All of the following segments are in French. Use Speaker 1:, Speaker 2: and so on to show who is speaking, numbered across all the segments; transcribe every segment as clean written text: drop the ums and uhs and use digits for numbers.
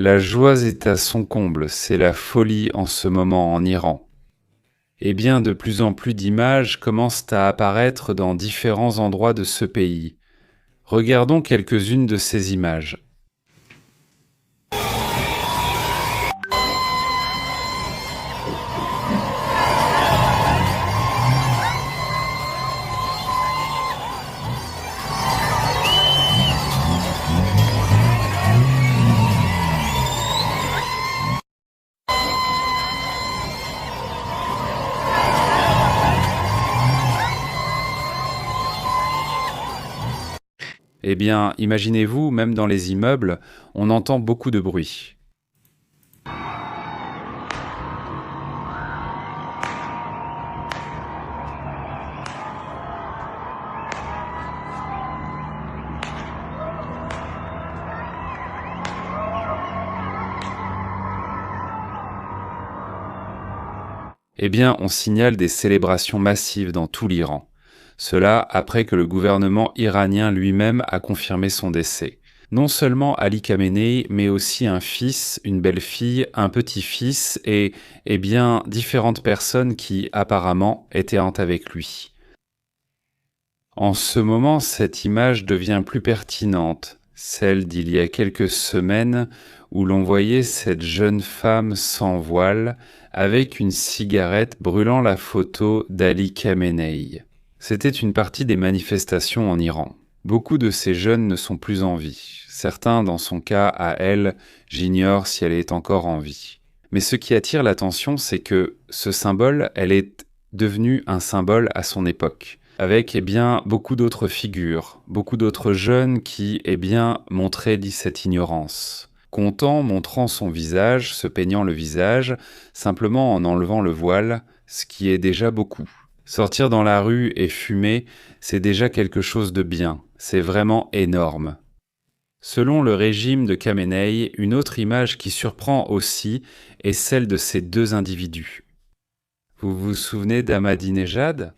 Speaker 1: La joie est à son comble, c'est la folie en ce moment en Iran. Eh bien, de plus en plus d'images commencent à apparaître dans différents endroits de ce pays. Regardons quelques-unes de ces images. Eh bien, imaginez-vous, même dans les immeubles, on entend beaucoup de bruit. Eh bien, on signale des célébrations massives dans tout l'Iran. Cela après que le gouvernement iranien lui-même a confirmé son décès. Non seulement Ali Khamenei, mais aussi un fils, une belle-fille, un petit-fils et, eh bien, différentes personnes qui, apparemment, étaient avec lui. En ce moment, cette image devient plus pertinente, celle d'il y a quelques semaines où l'on voyait cette jeune femme sans voile avec une cigarette brûlant la photo d'Ali Khamenei. C'était une partie des manifestations en Iran. Beaucoup de ces jeunes ne sont plus en vie. Certains, dans son cas, à elle, j'ignore si elle est encore en vie. Mais ce qui attire l'attention, c'est que ce symbole, elle est devenue un symbole à son époque, avec beaucoup d'autres figures, beaucoup d'autres jeunes qui montraient cette ignorance. Content, montrant son visage, se peignant le visage, simplement en enlevant le voile, ce qui est déjà beaucoup. Sortir dans la rue et fumer, c'est déjà quelque chose de bien, c'est vraiment énorme. Selon le régime de Khamenei, une autre image qui surprend aussi est celle de ces deux individus. Vous vous souvenez d'Ahmadinejad ?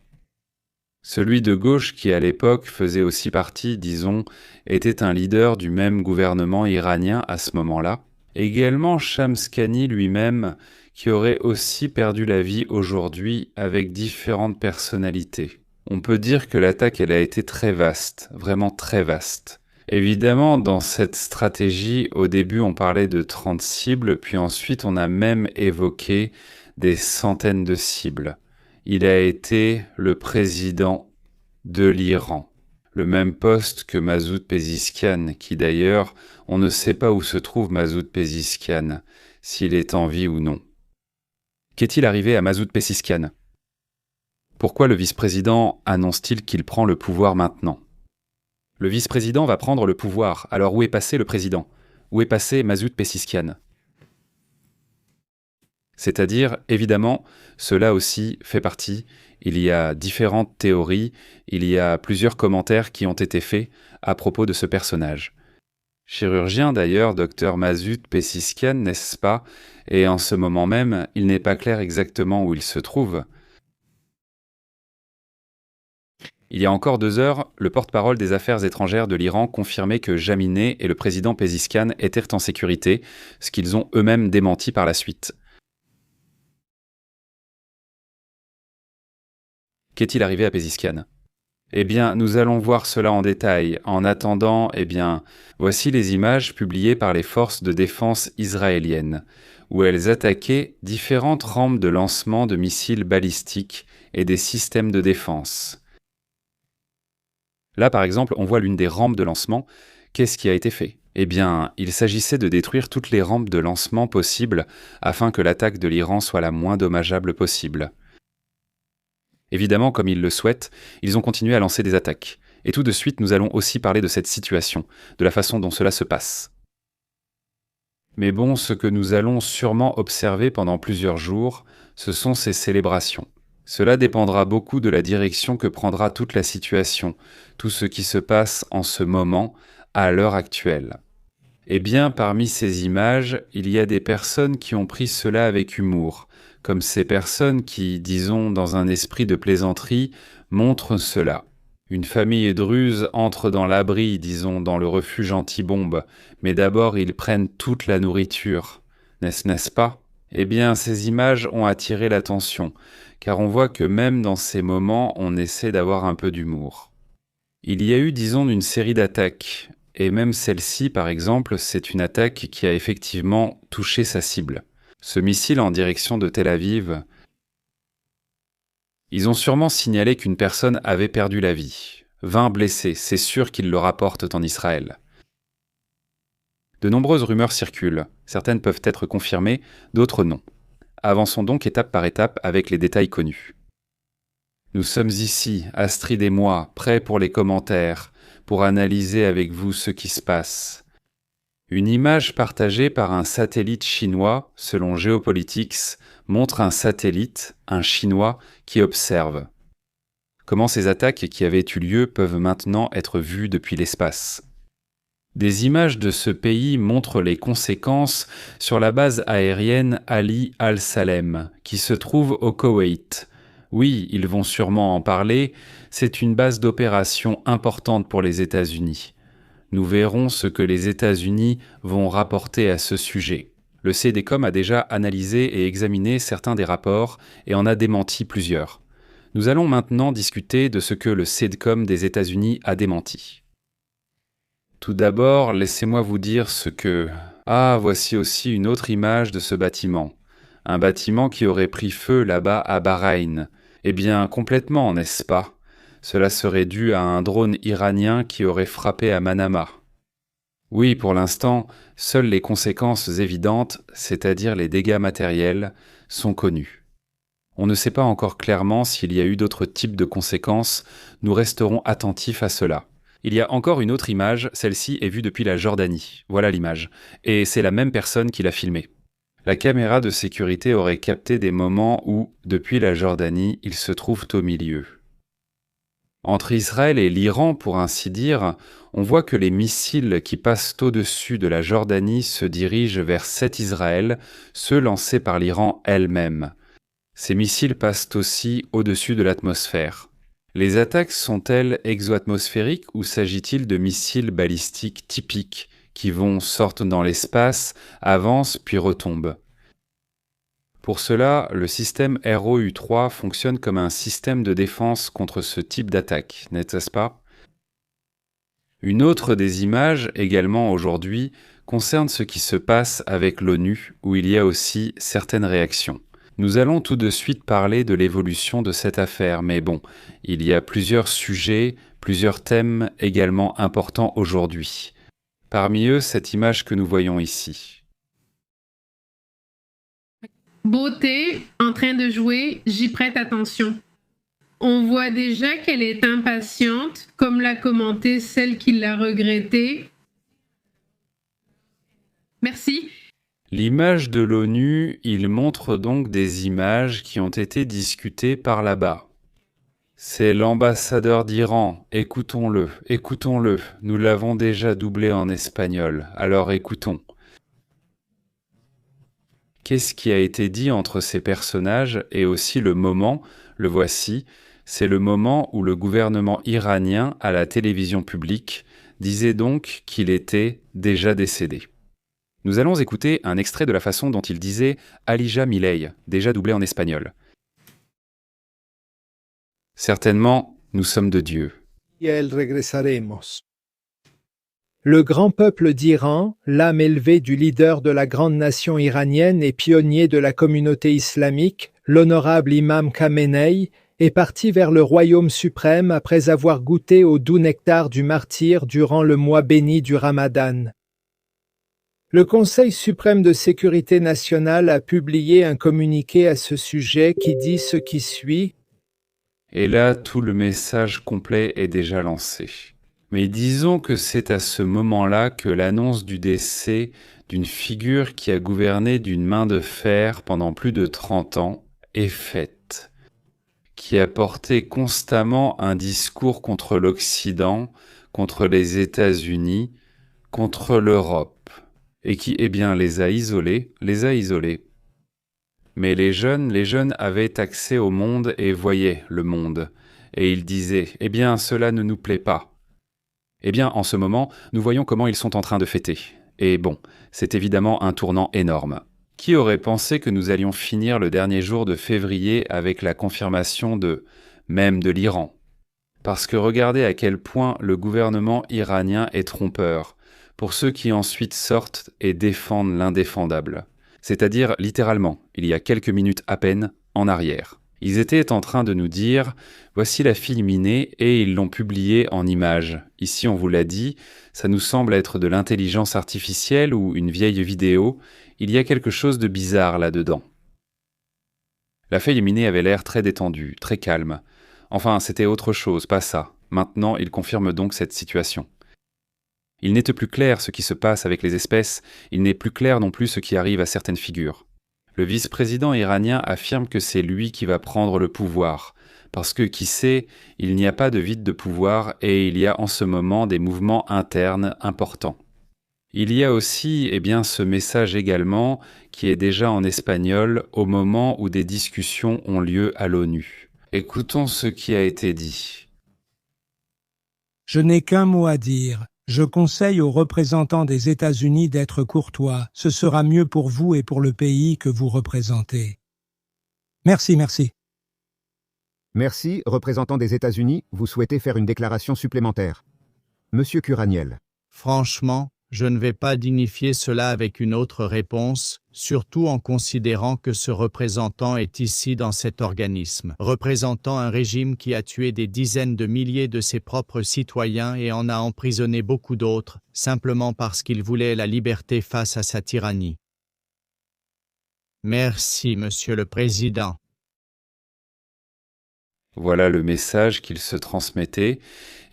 Speaker 1: Celui de gauche qui à l'époque faisait aussi partie, disons, était un leader du même gouvernement iranien à ce moment-là. Également Shamskani lui-même, qui aurait aussi perdu la vie aujourd'hui avec différentes personnalités. On peut dire que l'attaque elle a été très vaste, vraiment très vaste. Évidemment, dans cette stratégie, au début on parlait de 30 cibles, puis ensuite on a même évoqué des centaines de cibles. Il a été le président de l'Iran, le même poste que Masoud Pezeshkian, qui d'ailleurs, on ne sait pas où se trouve Masoud Pezeshkian, s'il est en vie ou non. Qu'est-il arrivé à Masoud Pezeshkian ? Pourquoi le vice-président annonce-t-il qu'il prend le pouvoir maintenant ? Le vice-président va prendre le pouvoir, alors où est passé le président ? Où est passé Masoud Pezeshkian ? C'est-à-dire, évidemment, cela aussi fait partie, il y a différentes théories, il y a plusieurs commentaires qui ont été faits à propos de ce personnage. Chirurgien d'ailleurs, Dr Masoud Pezeshkian, n'est-ce pas ? Et en ce moment même, il n'est pas clair exactement où il se trouve. Il y a encore 2 heures, le porte-parole des affaires étrangères de l'Iran confirmait que Jaminet et le président Pezeshkian étaient en sécurité, ce qu'ils ont eux-mêmes démenti par la suite. Qu'est-il arrivé à Pezeshkian ? Eh bien, nous allons voir cela en détail. En attendant, voici les images publiées par les forces de défense israéliennes, où elles attaquaient différentes rampes de lancement de missiles balistiques et des systèmes de défense. Là, par exemple, on voit l'une des rampes de lancement. Qu'est-ce qui a été fait ? Eh bien, il s'agissait de détruire toutes les rampes de lancement possibles afin que l'attaque de l'Iran soit la moins dommageable possible. Évidemment, comme ils le souhaitent, ils ont continué à lancer des attaques. Et tout de suite, nous allons aussi parler de cette situation, de la façon dont cela se passe. Mais bon, ce que nous allons sûrement observer pendant plusieurs jours, ce sont ces célébrations. Cela dépendra beaucoup de la direction que prendra toute la situation, tout ce qui se passe en ce moment, à l'heure actuelle. Eh bien, parmi ces images, il y a des personnes qui ont pris cela avec humour, comme ces personnes qui, disons, dans un esprit de plaisanterie, montrent cela. Une famille druze entre dans l'abri, disons, dans le refuge anti-bombe, mais d'abord ils prennent toute la nourriture. N'est-ce pas? Eh bien, ces images ont attiré l'attention, car on voit que même dans ces moments, on essaie d'avoir un peu d'humour. Il y a eu, disons, une série d'attaques, et même celle-ci, par exemple, c'est une attaque qui a effectivement touché sa cible. Ce missile en direction de Tel Aviv, ils ont sûrement signalé qu'une personne avait perdu la vie. 20 blessés, c'est sûr qu'ils le rapportent en Israël. De nombreuses rumeurs circulent, certaines peuvent être confirmées, d'autres non. Avançons donc étape par étape avec les détails connus. Nous sommes ici, Astrid et moi, prêts pour les commentaires, pour analyser avec vous ce qui se passe. Une image partagée par un satellite chinois, selon Geopolitics, montre un satellite, un Chinois, qui observe. Comment ces attaques qui avaient eu lieu peuvent maintenant être vues depuis l'espace. Des images de ce pays montrent les conséquences sur la base aérienne Ali Al-Salem, qui se trouve au Koweït. Oui, ils vont sûrement en parler, c'est une base d'opération importante pour les États-Unis. Nous verrons ce que les États-Unis vont rapporter à ce sujet. Le CEDECOM a déjà analysé et examiné certains des rapports et en a démenti plusieurs. Nous allons maintenant discuter de ce que le CEDECOM des États-Unis a démenti. Tout d'abord, laissez-moi vous dire ce que... Ah, voici aussi une autre image de ce bâtiment. Un bâtiment qui aurait pris feu là-bas à Bahreïn. Eh bien, complètement, n'est-ce pas? Cela serait dû à un drone iranien qui aurait frappé à Manama. Oui, pour l'instant, seules les conséquences évidentes, c'est-à-dire les dégâts matériels, sont connues. On ne sait pas encore clairement s'il y a eu d'autres types de conséquences, nous resterons attentifs à cela. Il y a encore une autre image, celle-ci est vue depuis la Jordanie. Voilà l'image. Et c'est la même personne qui l'a filmée. La caméra de sécurité aurait capté des moments où, depuis la Jordanie, ils se trouvent au milieu. Entre Israël et l'Iran, pour ainsi dire, on voit que les missiles qui passent au-dessus de la Jordanie se dirigent vers cet Israël, ceux lancés par l'Iran elle-même. Ces missiles passent aussi au-dessus de l'atmosphère. Les attaques sont-elles exo-atmosphériques ou s'agit-il de missiles balistiques typiques qui sortent dans l'espace, avancent puis retombent? Pour cela, le système ROU-3 fonctionne comme un système de défense contre ce type d'attaque, n'est-ce pas? Une autre des images, également aujourd'hui, concerne ce qui se passe avec l'ONU, où il y a aussi certaines réactions. Nous allons tout de suite parler de l'évolution de cette affaire, mais bon, il y a plusieurs sujets, plusieurs thèmes également importants aujourd'hui. Parmi eux, cette image que nous voyons ici.
Speaker 2: Beauté, en train de jouer, j'y prête attention. On voit déjà qu'elle est impatiente, comme l'a commenté celle qui l'a regretté. Merci.
Speaker 1: L'image de l'ONU, il montre donc des images qui ont été discutées par là-bas. C'est l'ambassadeur d'Iran, écoutons-le, nous l'avons déjà doublé en espagnol, alors écoutons. Qu'est-ce qui a été dit entre ces personnages et aussi le moment, le voici, c'est le moment où le gouvernement iranien à la télévision publique disait donc qu'il était déjà décédé. Nous allons écouter un extrait de la façon dont il disait Alija Milei, déjà doublé en espagnol. Certainement, nous sommes de Dieu.
Speaker 3: Le grand peuple d'Iran, l'âme élevée du leader de la grande nation iranienne et pionnier de la communauté islamique, l'honorable imam Khamenei, est parti vers le royaume suprême après avoir goûté au doux nectar du martyr durant le mois béni du Ramadan. Le Conseil suprême de sécurité nationale a publié un communiqué à ce sujet qui dit ce qui suit.
Speaker 1: Et là, tout le message complet est déjà lancé. Mais disons que c'est à ce moment-là que l'annonce du décès d'une figure qui a gouverné d'une main de fer pendant plus de 30 ans est faite, qui a porté constamment un discours contre l'Occident, contre les États-Unis, contre l'Europe, et qui, les a isolés. Mais les jeunes avaient accès au monde et voyaient le monde. Et ils disaient « Eh bien, cela ne nous plaît pas ». Eh bien, en ce moment, nous voyons comment ils sont en train de fêter. Et bon, c'est évidemment un tournant énorme. Qui aurait pensé que nous allions finir le dernier jour de février avec la confirmation même de l'Iran? Parce que regardez à quel point le gouvernement iranien est trompeur, pour ceux qui ensuite sortent et défendent l'indéfendable. C'est-à-dire, littéralement, il y a quelques minutes à peine, en arrière. Ils étaient en train de nous dire « Voici la fille minée » et ils l'ont publiée en images. Ici, on vous l'a dit, ça nous semble être de l'intelligence artificielle ou une vieille vidéo. Il y a quelque chose de bizarre là-dedans. La fille minée avait l'air très détendue, très calme. Enfin, c'était autre chose, pas ça. Maintenant, il confirme donc cette situation. Il n'est plus clair ce qui se passe avec les espèces, il n'est plus clair non plus ce qui arrive à certaines figures. Le vice-président iranien affirme que c'est lui qui va prendre le pouvoir, parce que, qui sait, il n'y a pas de vide de pouvoir et il y a en ce moment des mouvements internes importants. Il y a aussi, ce message également, qui est déjà en espagnol au moment où des discussions ont lieu à l'ONU. Écoutons ce qui a été dit.
Speaker 4: Je n'ai qu'un mot à dire. Je conseille aux représentants des États-Unis d'être courtois. Ce sera mieux pour vous et pour le pays que vous représentez. Merci.
Speaker 5: Merci, représentant des États-Unis, vous souhaitez faire une déclaration supplémentaire. Monsieur Curaniel.
Speaker 6: Franchement, je ne vais pas dignifier cela avec une autre réponse, surtout en considérant que ce représentant est ici dans cet organisme, représentant un régime qui a tué des dizaines de milliers de ses propres citoyens et en a emprisonné beaucoup d'autres, simplement parce qu'il voulait la liberté face à sa tyrannie. Merci, Monsieur le Président.
Speaker 1: Voilà le message qu'il se transmettait.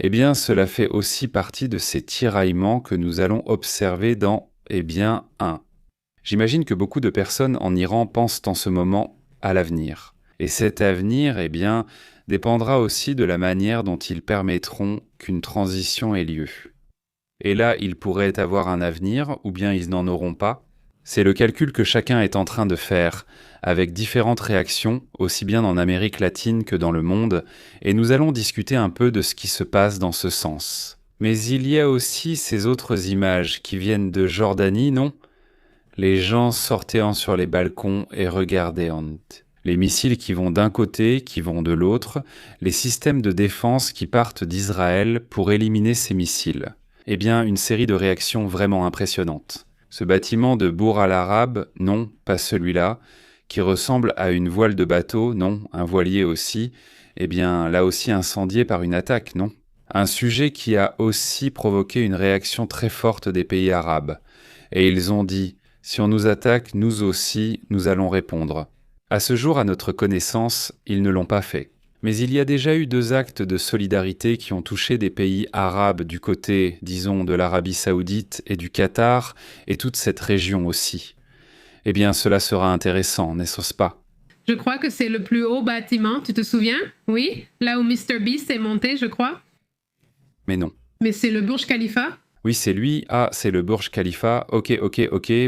Speaker 1: Cela fait aussi partie de ces tiraillements que nous allons observer dans, J'imagine que beaucoup de personnes en Iran pensent en ce moment à l'avenir. Et cet avenir, dépendra aussi de la manière dont ils permettront qu'une transition ait lieu. Et là, ils pourraient avoir un avenir, ou bien ils n'en auront pas. C'est le calcul que chacun est en train de faire, avec différentes réactions, aussi bien en Amérique latine que dans le monde, et nous allons discuter un peu de ce qui se passe dans ce sens. Mais il y a aussi ces autres images qui viennent de Jordanie, non? Les gens sortant sur les balcons et regardant. Les missiles qui vont d'un côté, qui vont de l'autre, les systèmes de défense qui partent d'Israël pour éliminer ces missiles. Une série de réactions vraiment impressionnantes. Ce bâtiment de Bourg al-Arab, non, pas celui-là, qui ressemble à une voile de bateau, non, un voilier aussi, là aussi incendié par une attaque, non. Un sujet qui a aussi provoqué une réaction très forte des pays arabes. Et ils ont dit « Si on nous attaque, nous aussi, nous allons répondre ». À ce jour, à notre connaissance, ils ne l'ont pas fait. Mais il y a déjà eu 2 actes de solidarité qui ont touché des pays arabes du côté, disons, de l'Arabie Saoudite et du Qatar, et toute cette région aussi. Cela sera intéressant, n'est-ce pas?
Speaker 2: Je crois que c'est le plus haut bâtiment, tu te souviens? Oui, là où Mr. Beast est monté, je crois.
Speaker 1: Mais non.
Speaker 2: Mais c'est le Burj Khalifa?
Speaker 1: Oui, c'est lui. Ah, c'est le Burj Khalifa. Ok,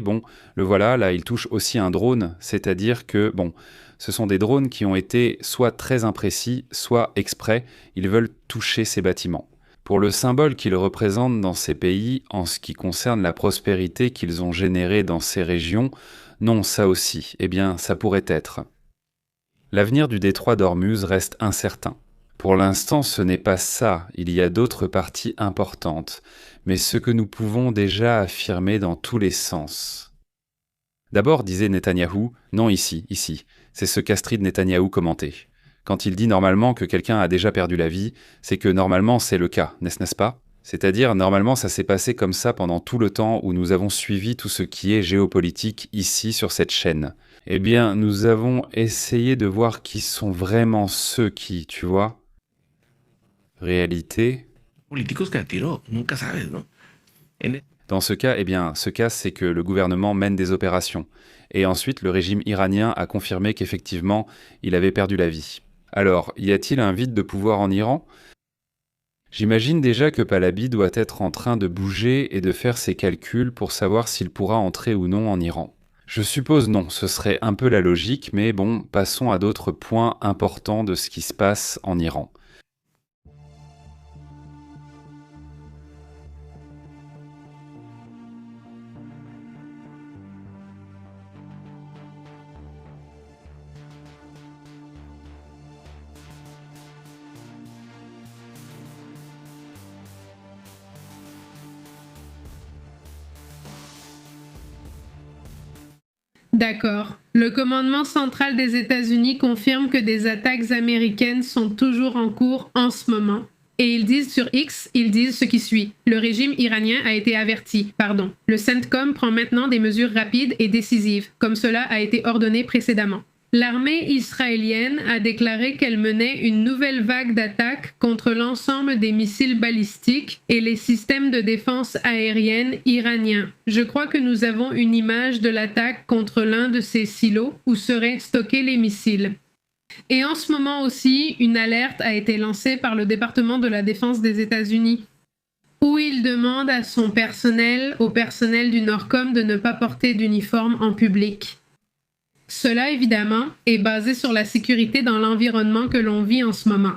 Speaker 1: bon, le voilà, là, il touche aussi un drone, c'est-à-dire que, ce sont des drones qui ont été soit très imprécis, soit exprès, ils veulent toucher ces bâtiments. Pour le symbole qu'ils représentent dans ces pays, en ce qui concerne la prospérité qu'ils ont générée dans ces régions, non, ça aussi, ça pourrait être. L'avenir du détroit d'Ormuz reste incertain. Pour l'instant, ce n'est pas ça, il y a d'autres parties importantes, mais ce que nous pouvons déjà affirmer dans tous les sens. D'abord, disait Netanyahou, non ici, c'est ce qu'Astrid Netanyahou commentait. Quand il dit normalement que quelqu'un a déjà perdu la vie, c'est que normalement c'est le cas, n'est-ce pas? C'est-à-dire, normalement ça s'est passé comme ça pendant tout le temps où nous avons suivi tout ce qui est géopolitique ici sur cette chaîne. Nous avons essayé de voir qui sont vraiment ceux qui, tu vois? Réalité. Dans ce cas, c'est que le gouvernement mène des opérations. Et ensuite, le régime iranien a confirmé qu'effectivement, il avait perdu la vie. Alors, y a-t-il un vide de pouvoir en Iran? J'imagine déjà que Pahlavi doit être en train de bouger et de faire ses calculs pour savoir s'il pourra entrer ou non en Iran. Je suppose non, ce serait un peu la logique, mais bon, passons à d'autres points importants de ce qui se passe en Iran.
Speaker 2: D'accord. Le commandement central des États-Unis confirme que des attaques américaines sont toujours en cours en ce moment. Et ils disent sur X, ils disent ce qui suit. Le régime iranien a été averti, pardon. Le CENTCOM prend maintenant des mesures rapides et décisives, comme cela a été ordonné précédemment. L'armée israélienne a déclaré qu'elle menait une nouvelle vague d'attaques contre l'ensemble des missiles balistiques et les systèmes de défense aérienne iraniens. Je crois que nous avons une image de l'attaque contre l'un de ces silos où seraient stockés les missiles. Et en ce moment aussi, une alerte a été lancée par le département de la Défense des États-Unis, où il demande à son personnel, au personnel du Norcom, de ne pas porter d'uniforme en public. Cela, évidemment, est basé sur la sécurité dans l'environnement que l'on vit en ce moment.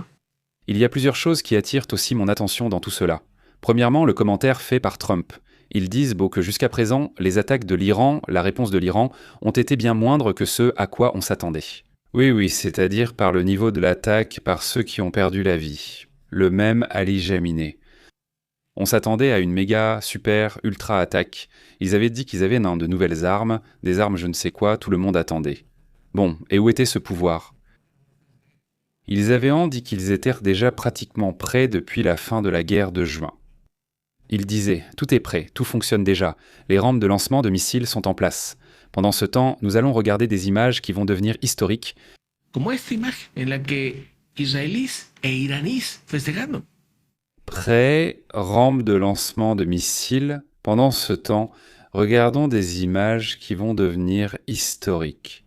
Speaker 1: Il y a plusieurs choses qui attirent aussi mon attention dans tout cela. Premièrement, le commentaire fait par Trump. Ils disent que jusqu'à présent, les attaques de l'Iran, la réponse de l'Iran, ont été bien moindres que ce à quoi on s'attendait. Oui, c'est-à-dire par le niveau de l'attaque par ceux qui ont perdu la vie. Le même Ali Jaminet. On s'attendait à une méga, super, ultra attaque. Ils avaient dit qu'ils avaient de nouvelles armes, des armes je ne sais quoi, tout le monde attendait. Bon, et où était ce pouvoir ? Ils avaient dit qu'ils étaient déjà pratiquement prêts depuis la fin de la guerre de juin. Ils disaient « Tout est prêt, tout fonctionne déjà, les rampes de lancement de missiles sont en place. Pendant ce temps, nous allons regarder des images qui vont devenir historiques. »
Speaker 7: Como esta imagen en la que israelíes e iraníes festejando.
Speaker 1: Prêts, rampes de lancement de missiles. Pendant ce temps, regardons des images qui vont devenir historiques.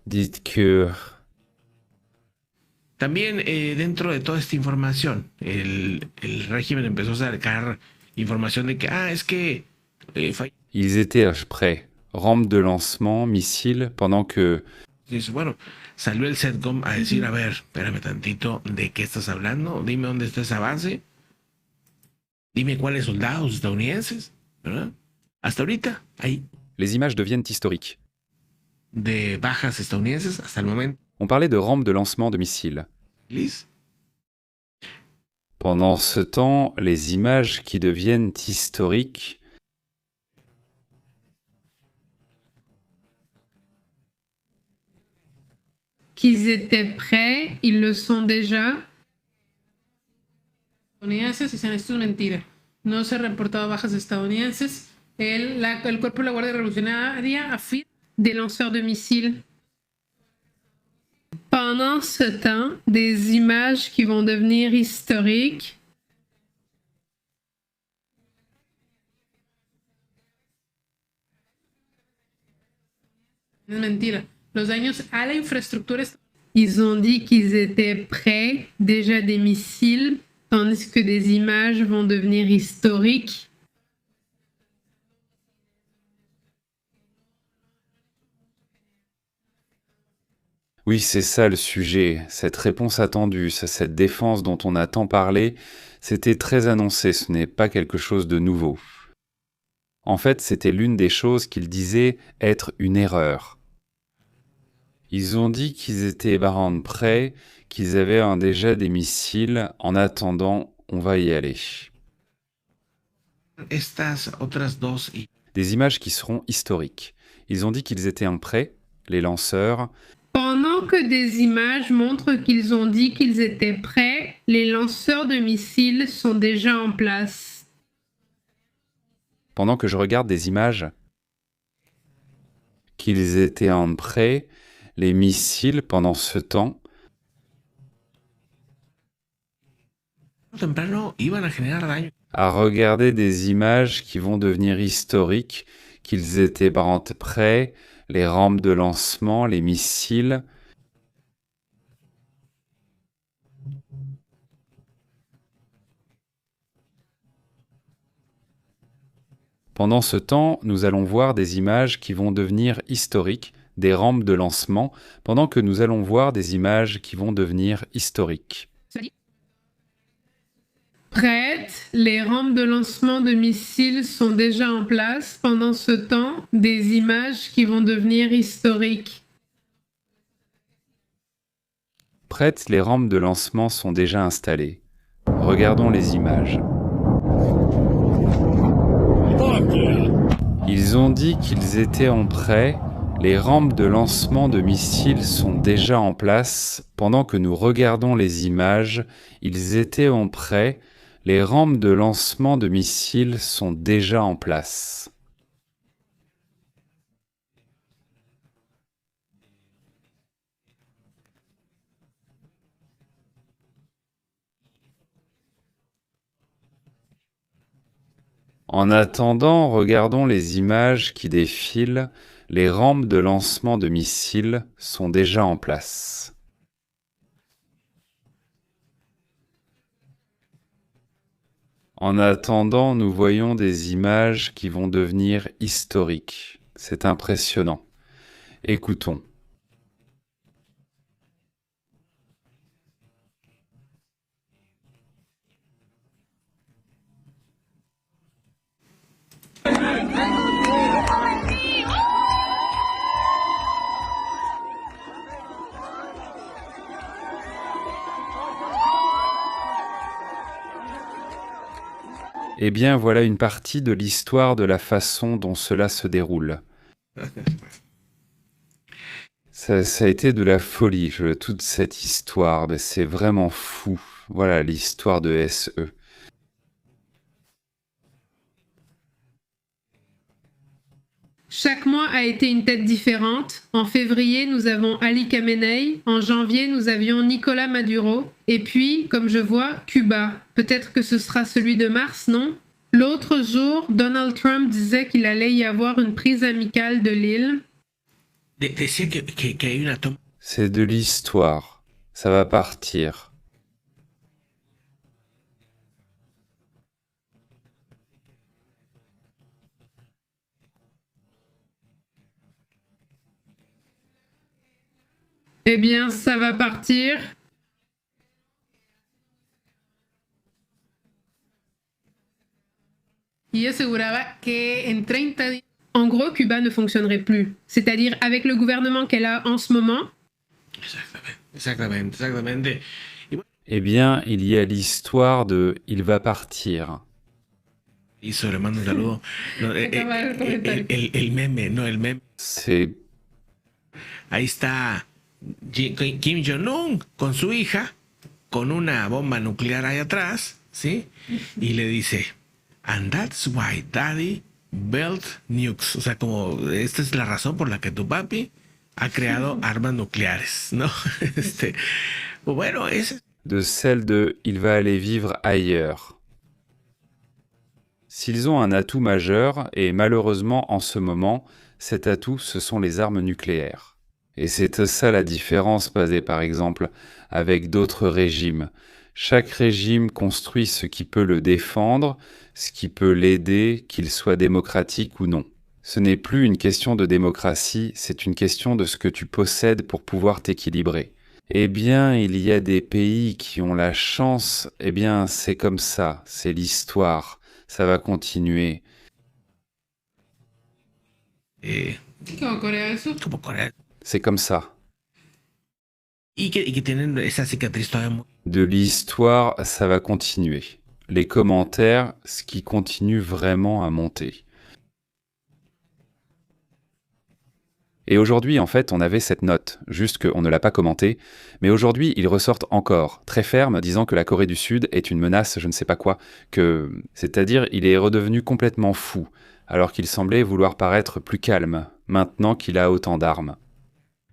Speaker 1: Dites que...
Speaker 7: También dentro de toda esta información, el régimen empezó a sacar información de que, es que...
Speaker 1: Ils étaient prêts. Rampe de lancement, missiles, pendant que...
Speaker 7: Bueno, salió el CENTCOM a decir, a ver, espérame tantito, ¿de qué estás hablando? Dime dónde está esa base. Dime cuáles soldados estadounidenses, ¿verdad? Hasta ahorita, hay...
Speaker 1: Les images deviennent historiques.
Speaker 7: De bajas estadounidenses hasta el momento.
Speaker 1: On parlait de rampes de lancement de missiles.
Speaker 7: Liz.
Speaker 1: Pendant ce temps, les images qui deviennent historiques...
Speaker 2: Qu'ils étaient prêts, ils le sont déjà.
Speaker 8: Estadounidenses y esto es mentira. No se han reportado bajas estadounidenses. El cuerpo de la Guardia Revolucionaria afirma
Speaker 2: des lanceurs de missiles. Pendant ce temps, des images qui vont devenir historiques.
Speaker 8: Es mentira. Los daños a la infraestructura.
Speaker 2: Ils ont dit qu'ils étaient prêts, déjà des missiles, tandis que des images vont devenir historiques.
Speaker 1: Oui, c'est ça le sujet, cette réponse attendue, cette défense dont on a tant parlé, c'était très annoncé, ce n'est pas quelque chose de nouveau. En fait, c'était l'une des choses qu'ils disaient être une erreur. Ils ont dit qu'ils étaient prêts, qu'ils avaient déjà des missiles, en attendant, on va y aller. Des images qui seront historiques. Ils ont dit qu'ils étaient prêts, les lanceurs.
Speaker 2: Pendant que des images montrent qu'ils ont dit qu'ils étaient prêts, les lanceurs de missiles sont déjà en place.
Speaker 1: Pendant que je regarde des images qu'ils étaient prêts, les missiles, pendant ce temps, à regarder des images qui vont devenir historiques, qu'ils étaient prêts, les rampes de lancement, les missiles. Pendant ce temps, nous allons voir des images qui vont devenir historiques, des rampes de lancement, pendant que nous allons voir des images qui vont devenir historiques.
Speaker 2: Prêtes, les rampes de lancement de missiles sont déjà en place. Pendant ce temps, des images qui vont devenir historiques.
Speaker 1: Prêtes, les rampes de lancement sont déjà installées. Regardons les images. Ils ont dit qu'ils étaient en prêt. Les rampes de lancement de missiles sont déjà en place. Pendant que nous regardons les images, ils étaient en prêt. Les rampes de lancement de missiles sont déjà en place. En attendant, regardons les images qui défilent. Les rampes de lancement de missiles sont déjà en place. En attendant, nous voyons des images qui vont devenir historiques. C'est impressionnant. Écoutons. Eh bien, voilà une partie de l'histoire de la façon dont cela se déroule. Ça a été de la folie, toute cette histoire, mais c'est vraiment fou. Voilà l'histoire de SE.
Speaker 2: Chaque mois a été une tête différente. En février, nous avons Ali Khamenei. En janvier, nous avions Nicolas Maduro. Et puis, comme je vois, Cuba. Peut-être que ce sera celui de mars, non? L'autre jour, Donald Trump disait qu'il allait y avoir une prise amicale de l'île.
Speaker 1: C'est de l'histoire. Ça va partir.
Speaker 2: Eh bien, ça va partir.
Speaker 8: Y aseguraba que en 30 días.
Speaker 2: En gros, Cuba ne fonctionnerait plus. C'est-à-dire, avec le gouvernement qu'elle a en ce moment,
Speaker 7: Exactamente.
Speaker 1: Eh bien, il y a l'histoire de « il va partir ».
Speaker 7: Hizo, le mando un saludo. No,
Speaker 8: Acaba el comentario.
Speaker 7: el meme, no, el meme.
Speaker 1: C'est
Speaker 7: Ahí está Kim Jong-un con su hija, con una bomba nuclear ahí atrás, ¿sí? Y le dice, and that's why daddy built nukes. O sea, como, esta es la razón por la que tu papi ha creado armas nucleares, ¿no? Pues bueno, ese...
Speaker 1: de celle de « il va aller vivre ailleurs ». S'ils ont un atout majeur, et malheureusement en ce moment, cet atout, ce sont les armes nucléaires. Et c'est ça la différence basée par exemple avec d'autres régimes. Chaque régime construit ce qui peut le défendre, ce qui peut l'aider, qu'il soit démocratique ou non. Ce n'est plus une question de démocratie, c'est une question de ce que tu possèdes pour pouvoir t'équilibrer. Eh bien, il y a des pays qui ont la chance, eh bien, c'est comme ça, c'est l'histoire, ça va continuer.
Speaker 8: Como Corea del Sur.
Speaker 7: Como Corea.
Speaker 1: C'est comme ça.
Speaker 7: Y que tienen esa cicatriz todavía muy...
Speaker 1: De l'histoire, ça va continuer. Les commentaires, ce qui continue vraiment à monter. Et aujourd'hui, en fait, on avait cette note, juste qu'on ne l'a pas commentée, mais aujourd'hui, ils ressortent encore, très fermes, disant que la Corée du Sud est une menace, je ne sais pas quoi, c'est-à-dire, il est redevenu complètement fou, alors qu'il semblait vouloir paraître plus calme, maintenant qu'il a autant d'armes.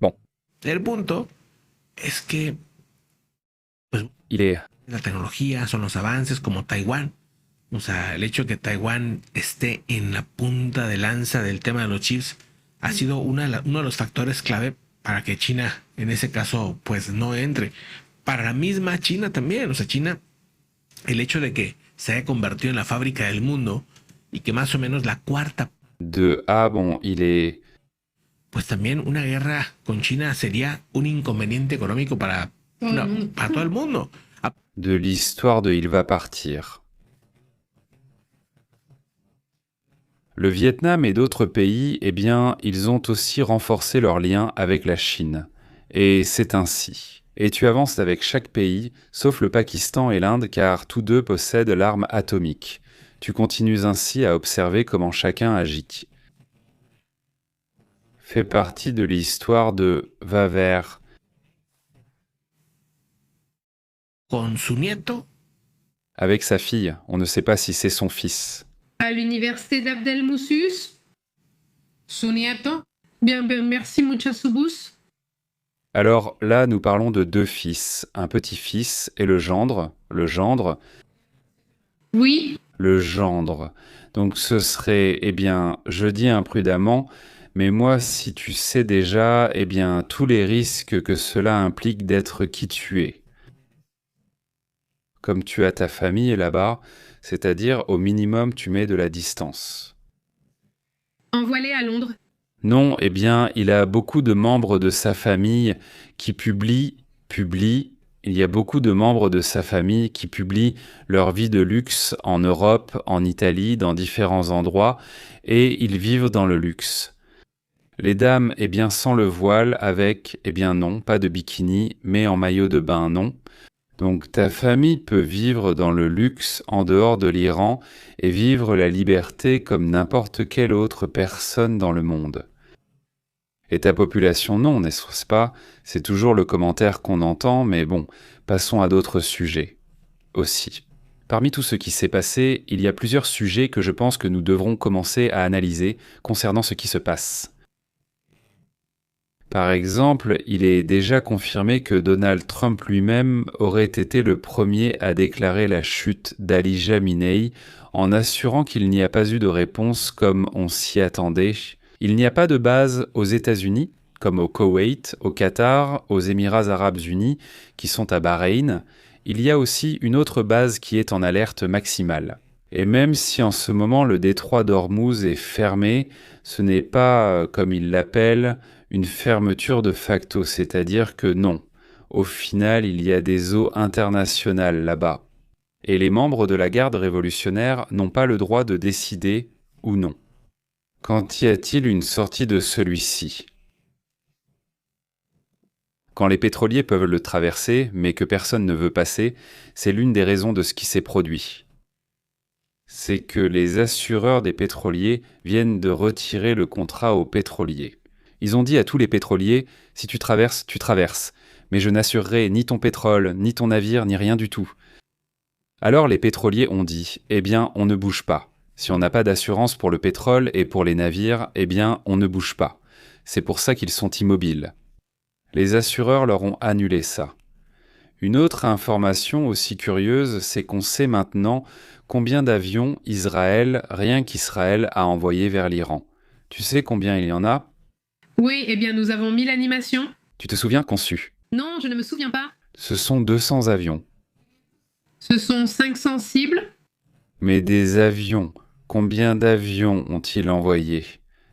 Speaker 1: Bon.
Speaker 7: El punto es que
Speaker 1: Il est...
Speaker 7: la tecnología, son los avances como Taiwán, O sea, el hecho de que Taiwán esté en la punta de lanza del tema de los chips ha sido uno de los factores clave para que China, en ese caso, pues no entre. Para la misma China también. O sea, China, el hecho de que se haya convertido en la fábrica del mundo y que más o menos la cuarta,
Speaker 1: Il est
Speaker 7: pues también una guerra con China sería un inconveniente económico para,
Speaker 8: Todo el mundo.
Speaker 7: para todo el mundo.
Speaker 1: de l'histoire de Il va partir. Le Vietnam et d'autres pays, eh bien, ils ont aussi renforcé leurs liens avec la Chine. Et c'est ainsi. Et tu avances avec chaque pays, sauf le Pakistan et l'Inde, car tous deux possèdent l'arme atomique. Tu continues ainsi à observer comment chacun agit. Fait partie de l'histoire de Va vers.
Speaker 7: Con su nieto,
Speaker 1: Avec sa fille, on ne sait pas si c'est son fils.
Speaker 2: À l'université d'Abdel Moussus.
Speaker 8: Su nieto,
Speaker 2: Bien, merci, Muchasubus.
Speaker 1: Alors là, nous parlons de deux fils, un petit-fils et le gendre.
Speaker 2: Oui,
Speaker 1: Le gendre. Donc ce serait, eh bien, je dis imprudemment, mais moi, si tu sais déjà, eh bien, tous les risques que cela implique d'être qui tu es. Comme tu as ta famille là-bas, c'est-à-dire au minimum tu mets de la distance.
Speaker 2: envoie-les à Londres.
Speaker 1: Non, eh bien, il a beaucoup de membres de sa famille qui publient, il y a beaucoup de membres de sa famille qui publient leur vie de luxe en Europe, en Italie, dans différents endroits, et ils vivent dans le luxe. Les dames, eh bien, sans le voile, avec, eh bien non, pas de bikini, mais en maillot de bain, non. Donc ta famille peut vivre dans le luxe en dehors de l'Iran et vivre la liberté comme n'importe quelle autre personne dans le monde. Et ta population non, n'est-ce pas? C'est toujours le commentaire qu'on entend, mais bon, passons à d'autres sujets aussi. Parmi tout ce qui s'est passé, il y a plusieurs sujets que je pense que nous devrons commencer à analyser concernant ce qui se passe. Par exemple, il est déjà confirmé que Donald Trump lui-même aurait été le premier à déclarer la chute d'Ali Khamenei en assurant qu'il n'y a pas eu de réponse comme on s'y attendait. Il n'y a pas de base aux États-Unis, comme au Koweït, au Qatar, aux Émirats arabes unis, qui sont à Bahreïn. Il y a aussi une autre base qui est en alerte maximale. Et même si en ce moment le détroit d'Ormuz est fermé, ce n'est pas, comme ils l'appellent, une fermeture de facto, c'est-à-dire que non. Au final, il y a des eaux internationales là-bas. Et les membres de la garde révolutionnaire n'ont pas le droit de décider ou non. Quand y a-t-il une sortie de celui-ci? Quand les pétroliers peuvent le traverser, mais que personne ne veut passer, c'est l'une des raisons de ce qui s'est produit. C'est que les assureurs des pétroliers viennent de retirer le contrat aux pétroliers. Ils ont dit à tous les pétroliers, si tu traverses, mais je n'assurerai ni ton pétrole, ni ton navire, ni rien du tout. Alors les pétroliers ont dit, eh bien, on ne bouge pas. Si on n'a pas d'assurance pour le pétrole et pour les navires, eh bien, on ne bouge pas. C'est pour ça qu'ils sont immobiles. Les assureurs leur ont annulé ça. Une autre information aussi curieuse, c'est qu'on sait maintenant combien d'avions Israël, rien qu'Israël, a envoyé vers l'Iran. Tu sais combien il y en a?
Speaker 2: Oui, eh bien, nous avons mis l'animation.
Speaker 1: Tu te souviens conçu?
Speaker 2: Non, je ne me souviens pas.
Speaker 1: Ce sont 200 avions.
Speaker 2: Ce sont 500 cibles.
Speaker 1: Mais des avions, combien d'avions ont-ils envoyé?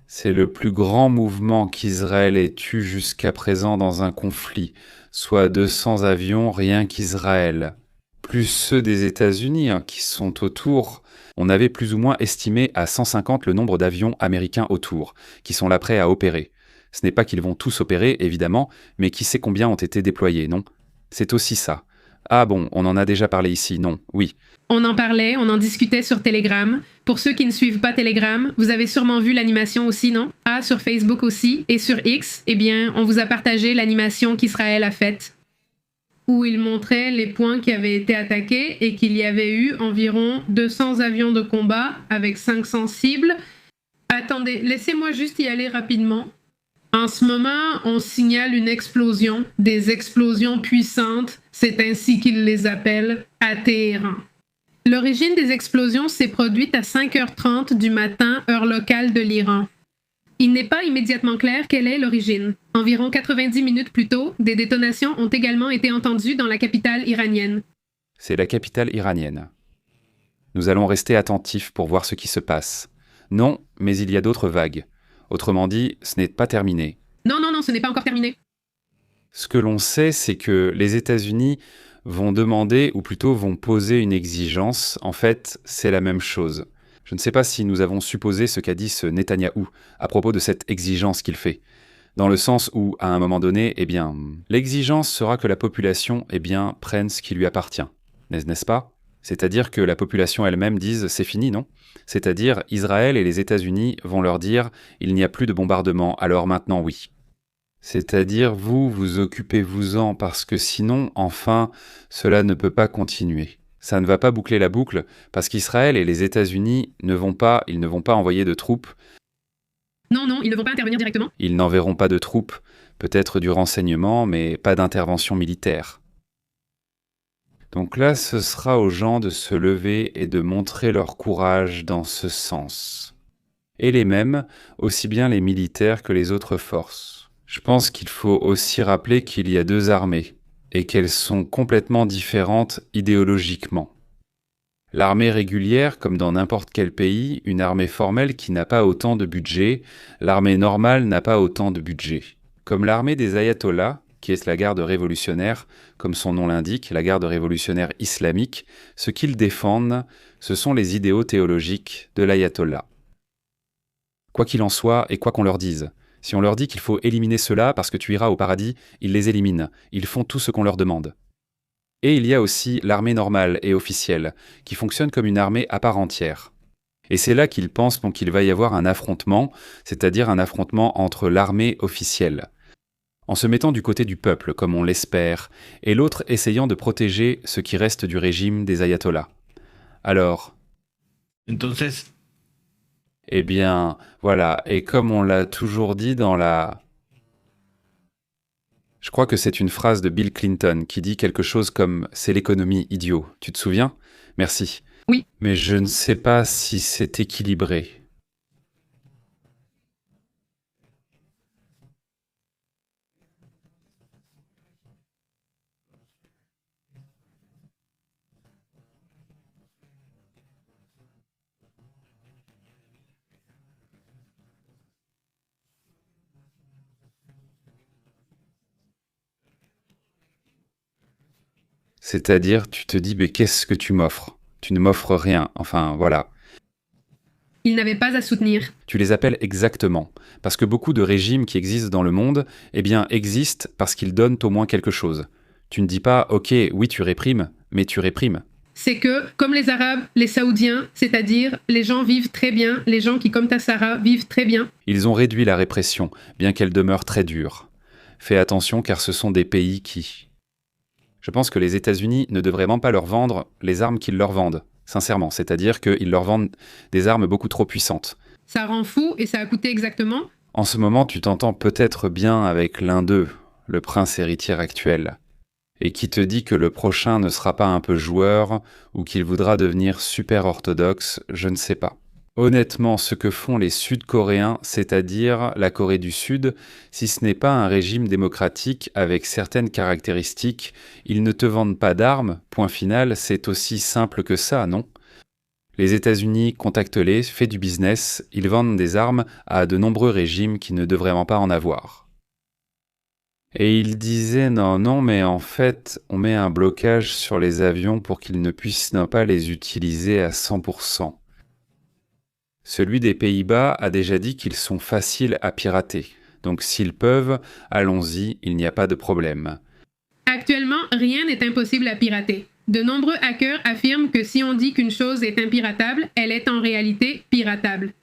Speaker 1: C'est le plus grand mouvement qu'Israël ait eu jusqu'à présent dans un conflit, soit 200 avions rien qu'Israël. Plus ceux des États-Unis qui sont autour. On avait plus ou moins estimé à 150 le nombre d'avions américains autour, qui sont là prêts à opérer. Ce n'est pas qu'ils vont tous opérer, évidemment, mais qui sait combien ont été déployés, non? C'est aussi ça. Ah bon, on en a déjà parlé ici, non? Oui.
Speaker 2: On en parlait, on en discutait sur Telegram. Pour ceux qui ne suivent pas Telegram, vous avez sûrement vu l'animation aussi, non? Ah, sur Facebook aussi, et sur X, eh bien, on vous a partagé l'animation qu'Israël a faite, où il montrait les points qui avaient été attaqués et qu'il y avait eu environ 200 avions de combat avec 500 cibles. Attendez, laissez-moi juste y aller rapidement. En ce moment, on signale une explosion, des explosions puissantes, c'est ainsi qu'ils les appellent, à Téhéran. L'origine des explosions s'est produite à 5h30 du matin, heure locale de l'Iran. Il n'est pas immédiatement clair quelle est l'origine. Environ 90 minutes plus tôt, des détonations ont également été entendues dans la capitale iranienne.
Speaker 1: C'est la capitale iranienne. Nous allons rester attentifs pour voir ce qui se passe. Non, mais il y a d'autres vagues. Autrement dit, ce n'est pas terminé.
Speaker 2: Non, ce n'est pas encore terminé.
Speaker 1: Ce que l'on sait, c'est que les États-Unis vont demander, ou plutôt vont poser une exigence. En fait, c'est la même chose. Je ne sais pas si nous avons supposé ce qu'a dit ce Netanyahou à propos de cette exigence qu'il fait. Dans le sens où, à un moment donné, l'exigence sera que la population, prenne ce qui lui appartient. N'est-ce pas ? C'est-à-dire que la population elle-même dise « c'est fini, non ?» C'est-à-dire Israël et les États-Unis vont leur dire « il n'y a plus de bombardement, alors maintenant oui ». C'est-à-dire vous occupez-vous-en parce que sinon, enfin, cela ne peut pas continuer. Ça ne va pas boucler la boucle parce qu'Israël et les États-Unis ne vont pas envoyer de troupes.
Speaker 2: Non, ils ne vont pas intervenir directement.
Speaker 1: Ils n'enverront pas de troupes, peut-être du renseignement, mais pas d'intervention militaire. Donc là, ce sera aux gens de se lever et de montrer leur courage dans ce sens. Et les mêmes, aussi bien les militaires que les autres forces. Je pense qu'il faut aussi rappeler qu'il y a deux armées, et qu'elles sont complètement différentes idéologiquement. L'armée régulière, comme dans n'importe quel pays, une armée formelle qui n'a pas autant de budget, l'armée normale n'a pas autant de budget. Comme l'armée des ayatollahs, qui est la garde révolutionnaire, comme son nom l'indique, la garde révolutionnaire islamique, ce qu'ils défendent, ce sont les idéaux théologiques de l'ayatollah. Quoi qu'il en soit, et quoi qu'on leur dise, si on leur dit qu'il faut éliminer ceux-là parce que tu iras au paradis, ils les éliminent, ils font tout ce qu'on leur demande. Et il y a aussi l'armée normale et officielle, qui fonctionne comme une armée à part entière. Et c'est là qu'ils pensent qu'il va y avoir un affrontement, c'est-à-dire un affrontement entre l'armée officielle, en se mettant du côté du peuple, comme on l'espère, et l'autre essayant de protéger ce qui reste du régime des ayatollahs. Alors,
Speaker 7: Entonces,
Speaker 1: voilà, et comme on l'a toujours dit Je crois que c'est une phrase de Bill Clinton qui dit quelque chose comme « c'est l'économie, idiot ». Tu te souviens ? Merci.
Speaker 2: Oui.
Speaker 1: Mais je ne sais pas si c'est équilibré. C'est-à-dire, tu te dis, mais qu'est-ce que tu m'offres ? Tu ne m'offres rien, enfin voilà.
Speaker 2: Ils n'avaient pas à soutenir.
Speaker 1: Tu les appelles exactement, parce que beaucoup de régimes qui existent dans le monde, existent parce qu'ils donnent au moins quelque chose. Tu ne dis pas, ok, oui tu réprimes, mais tu réprimes.
Speaker 2: C'est que, comme les Arabes, les Saoudiens, c'est-à-dire les gens vivent très bien, les gens qui, comme Tassara, vivent très bien.
Speaker 1: Ils ont réduit la répression, bien qu'elle demeure très dure. Fais attention car ce sont des pays qui... Je pense que les États-Unis ne devraient vraiment pas leur vendre les armes qu'ils leur vendent, sincèrement. C'est-à-dire qu'ils leur vendent des armes beaucoup trop puissantes.
Speaker 2: Ça rend fou et ça a coûté exactement...
Speaker 1: En ce moment, tu t'entends peut-être bien avec l'un d'eux, le prince héritier actuel, et qui te dit que le prochain ne sera pas un peu joueur ou qu'il voudra devenir super orthodoxe, je ne sais pas. Honnêtement, ce que font les Sud-Coréens, c'est-à-dire la Corée du Sud, si ce n'est pas un régime démocratique avec certaines caractéristiques, ils ne te vendent pas d'armes, point final, c'est aussi simple que ça, non ? Les États-Unis, contacte-les, fais du business, ils vendent des armes à de nombreux régimes qui ne devraient vraiment pas en avoir. Et il disait non, mais en fait, on met un blocage sur les avions pour qu'ils ne puissent pas les utiliser à 100%. Celui des Pays-Bas a déjà dit qu'ils sont faciles à pirater. Donc s'ils peuvent, allons-y, il n'y a pas de problème.
Speaker 2: Actuellement, rien n'est impossible à pirater. De nombreux hackers affirment que si on dit qu'une chose est impiratable, elle est en réalité piratable.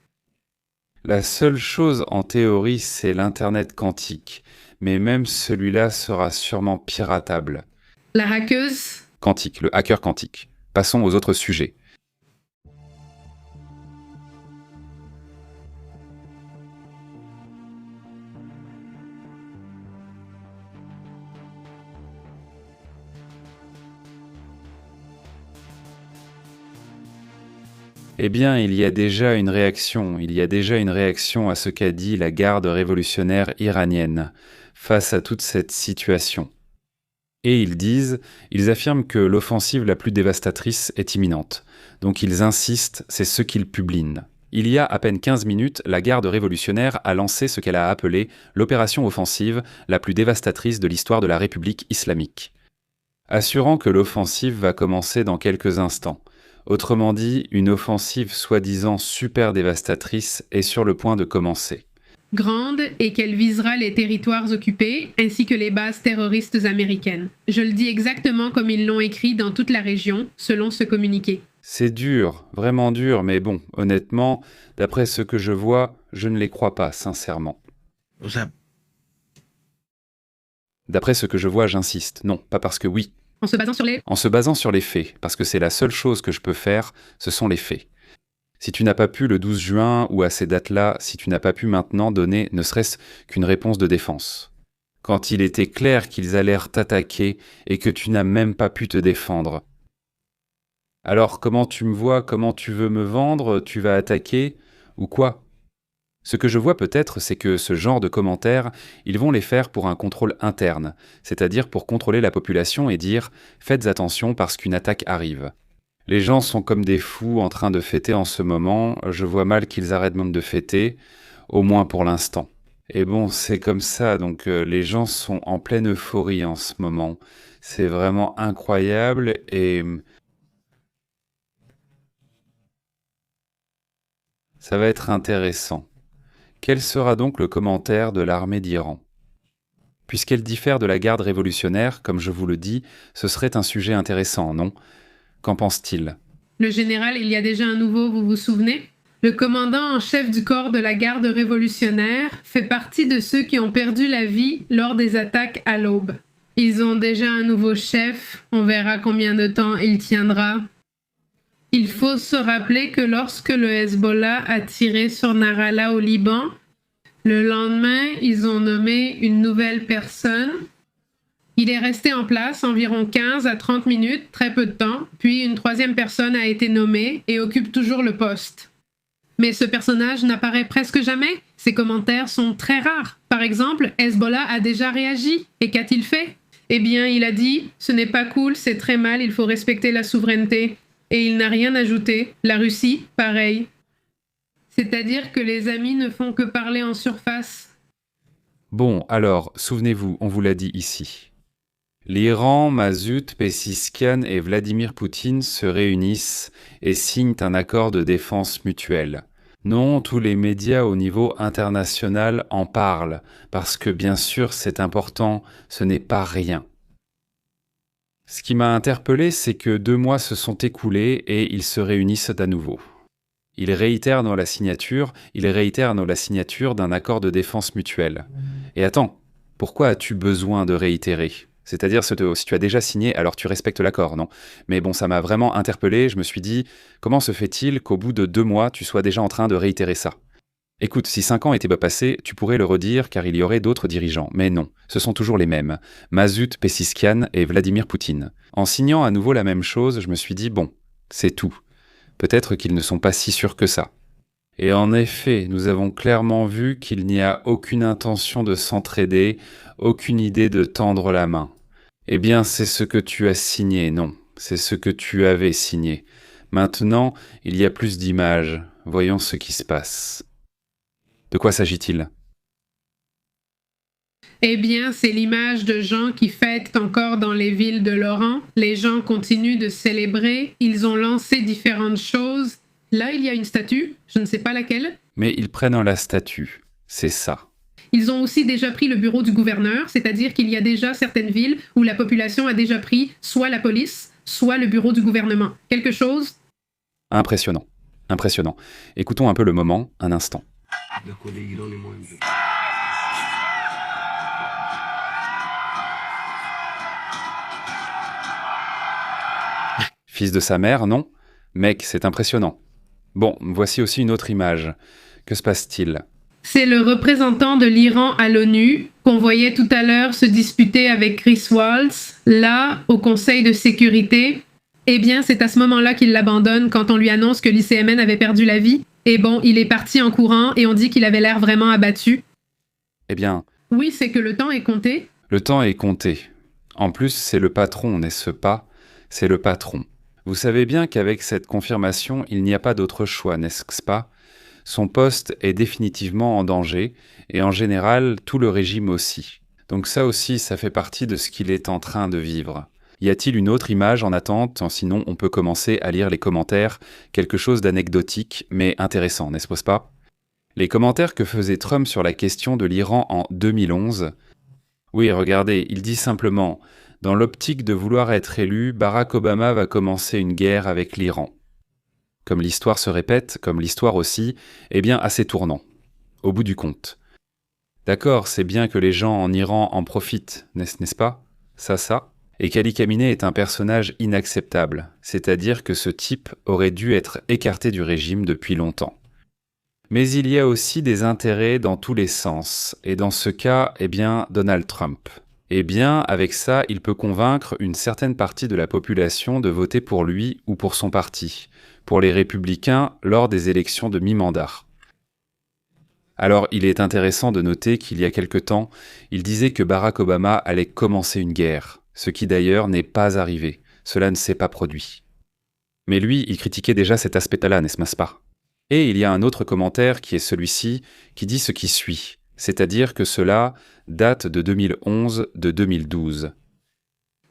Speaker 1: La seule chose en théorie, c'est l'Internet quantique. Mais même celui-là sera sûrement piratable.
Speaker 2: La hackeuse...
Speaker 1: Quantique, le hacker quantique. Passons aux autres sujets. Eh bien, il y a déjà une réaction à ce qu'a dit la garde révolutionnaire iranienne face à toute cette situation. Et ils affirment que l'offensive la plus dévastatrice est imminente. Donc ils insistent, c'est ce qu'ils publient. Il y a à peine 15 minutes, la garde révolutionnaire a lancé ce qu'elle a appelé l'opération offensive la plus dévastatrice de l'histoire de la République islamique, assurant que l'offensive va commencer dans quelques instants. Autrement dit, une offensive soi-disant super dévastatrice est sur le point de commencer.
Speaker 2: Grande et qu'elle visera les territoires occupés ainsi que les bases terroristes américaines. Je le dis exactement comme ils l'ont écrit dans toute la région, selon ce communiqué.
Speaker 1: C'est dur, vraiment dur, mais bon, honnêtement, d'après ce que je vois, je ne les crois pas, sincèrement.
Speaker 7: O sea,
Speaker 1: D'après ce que je vois, j'insiste. Non, pas parce que oui.
Speaker 2: En se basant sur les...
Speaker 1: En se basant sur les faits, parce que c'est la seule chose que je peux faire, ce sont les faits. Si tu n'as pas pu le 12 juin ou à ces dates-là, si tu n'as pas pu maintenant donner ne serait-ce qu'une réponse de défense. Quand il était clair qu'ils allèrent t'attaquer et que tu n'as même pas pu te défendre. Alors comment tu me vois, comment tu veux me vendre, tu vas attaquer, ou quoi ? Ce que je vois peut-être, c'est que ce genre de commentaires, ils vont les faire pour un contrôle interne, c'est-à-dire pour contrôler la population et dire « faites attention parce qu'une attaque arrive ». Les gens sont comme des fous en train de fêter en ce moment, je vois mal qu'ils arrêtent même de fêter, au moins pour l'instant. Et bon, c'est comme ça, donc les gens sont en pleine euphorie en ce moment. C'est vraiment incroyable et... ça va être intéressant. Quel sera donc le commentaire de l'armée d'Iran ? Puisqu'elle diffère de la garde révolutionnaire, comme je vous le dis, ce serait un sujet intéressant, non ? Qu'en pense-t-il ?
Speaker 2: Le général, il y a déjà un nouveau, vous vous souvenez ? Le commandant en chef du corps de la garde révolutionnaire fait partie de ceux qui ont perdu la vie lors des attaques à l'aube. Ils ont déjà un nouveau chef, on verra combien de temps il tiendra. Il faut se rappeler que lorsque le Hezbollah a tiré sur Nasrallah au Liban, le lendemain, ils ont nommé une nouvelle personne. Il est resté en place environ 15 à 30 minutes, très peu de temps, puis une troisième personne a été nommée et occupe toujours le poste. Mais ce personnage n'apparaît presque jamais. Ses commentaires sont très rares. Par exemple, Hezbollah a déjà réagi. Et qu'a-t-il fait ? Eh bien, il a dit « ce n'est pas cool, c'est très mal, il faut respecter la souveraineté ». Et il n'a rien ajouté. La Russie, pareil. C'est-à-dire que les amis ne font que parler en surface.
Speaker 1: Bon, alors, souvenez-vous, on vous l'a dit ici. L'Iran, Masoud Pezeshkian et Vladimir Poutine se réunissent et signent un accord de défense mutuelle. Non, tous les médias au niveau international en parlent, parce que bien sûr c'est important, ce n'est pas rien. Ce qui m'a interpellé, c'est que 2 mois se sont écoulés et ils se réunissent à nouveau. Ils réitèrent la signature d'un accord de défense mutuelle. Et attends, pourquoi as-tu besoin de réitérer ? C'est-à-dire, si tu as déjà signé, alors tu respectes l'accord, non ? Mais bon, ça m'a vraiment interpellé, je me suis dit, comment se fait-il qu'au bout de 2 mois, tu sois déjà en train de réitérer ça ? Écoute, si 5 ans étaient pas passés, tu pourrais le redire car il y aurait d'autres dirigeants. Mais non, ce sont toujours les mêmes, Masoud Pezeshkian et Vladimir Poutine. En signant à nouveau la même chose, je me suis dit, bon, c'est tout. Peut-être qu'ils ne sont pas si sûrs que ça. Et en effet, nous avons clairement vu qu'il n'y a aucune intention de s'entraider, aucune idée de tendre la main. Eh bien, c'est ce que tu as signé, non, c'est ce que tu avais signé. Maintenant, il y a plus d'images. Voyons ce qui se passe. De quoi s'agit-il ?
Speaker 2: Eh bien, c'est l'image de gens qui fêtent encore dans les villes de l'Orient. Les gens continuent de célébrer, ils ont lancé différentes choses. Là, il y a une statue, je ne sais pas laquelle.
Speaker 1: Mais ils prennent la statue, c'est ça.
Speaker 2: Ils ont aussi déjà pris le bureau du gouverneur, c'est-à-dire qu'il y a déjà certaines villes où la population a déjà pris soit la police, soit le bureau du gouvernement. Quelque chose ?
Speaker 1: Impressionnant, impressionnant. Écoutons un peu le moment, un instant. Fils de sa mère, non ? Mec, c'est impressionnant. Bon, voici aussi une autre image. Que se passe-t-il ?
Speaker 2: C'est le représentant de l'Iran à l'ONU qu'on voyait tout à l'heure se disputer avec Chris Waltz, là, au Conseil de sécurité. Eh bien, c'est à ce moment-là qu'il l'abandonne quand on lui annonce que l'ICMN avait perdu la vie. Et bon, il est parti en courant et on dit qu'il avait l'air vraiment abattu.
Speaker 1: Eh bien,
Speaker 2: Oui, c'est que le temps est compté.
Speaker 1: le temps est compté. En plus, c'est le patron, n'est-ce pas? C'est le patron. Vous savez bien qu'avec cette confirmation, il n'y a pas d'autre choix, n'est-ce pas? Son poste est définitivement en danger, et en général, tout le régime aussi. Donc ça aussi, ça fait partie de ce qu'il est en train de vivre. Y a-t-il une autre image en attente? Sinon, on peut commencer à lire les commentaires, quelque chose d'anecdotique, mais intéressant, n'est-ce pas? Les commentaires que faisait Trump sur la question de l'Iran en 2011. Oui, regardez, il dit simplement « Dans l'optique de vouloir être élu, Barack Obama va commencer une guerre avec l'Iran. » Comme l'histoire se répète, comme l'histoire aussi, eh bien assez tournant, au bout du compte. D'accord, c'est bien que les gens en Iran en profitent, n'est-ce pas? Ça. Et qu'Ali Khamenei est un personnage inacceptable, c'est-à-dire que ce type aurait dû être écarté du régime depuis longtemps. Mais il y a aussi des intérêts dans tous les sens, et dans ce cas, eh bien, Donald Trump. Eh bien, avec ça, il peut convaincre une certaine partie de la population de voter pour lui ou pour son parti, pour les républicains lors des élections de mi-mandat. Alors, il est intéressant de noter qu'il y a quelque temps, il disait que Barack Obama allait commencer une guerre, ce qui d'ailleurs n'est pas arrivé, cela ne s'est pas produit. Mais lui, il critiquait déjà cet aspect-là, n'est-ce pas? Et il y a un autre commentaire qui est celui-ci, qui dit ce qui suit, c'est-à-dire que cela date de 2011, de 2012.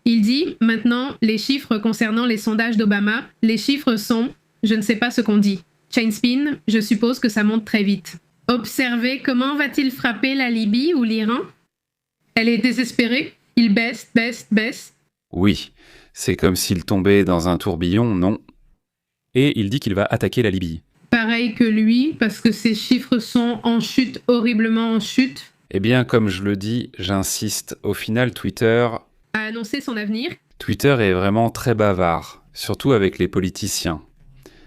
Speaker 2: Il dit, maintenant, les chiffres concernant les sondages d'Obama, les chiffres sont, je ne sais pas ce qu'on dit. Chainspin, je suppose que ça monte très vite. Observez comment va-t-il frapper la Libye ou l'Iran? Elle est désespérée, il baisse.
Speaker 1: Oui, c'est comme s'il tombait dans un tourbillon, non? Et il dit qu'il va attaquer la Libye.
Speaker 2: Pareil que lui, parce que ses chiffres sont en chute, horriblement en chute.
Speaker 1: Eh bien, comme je le dis, j'insiste, au final, Twitter
Speaker 2: A annoncé son avenir.
Speaker 1: Twitter est vraiment très bavard, surtout avec les politiciens.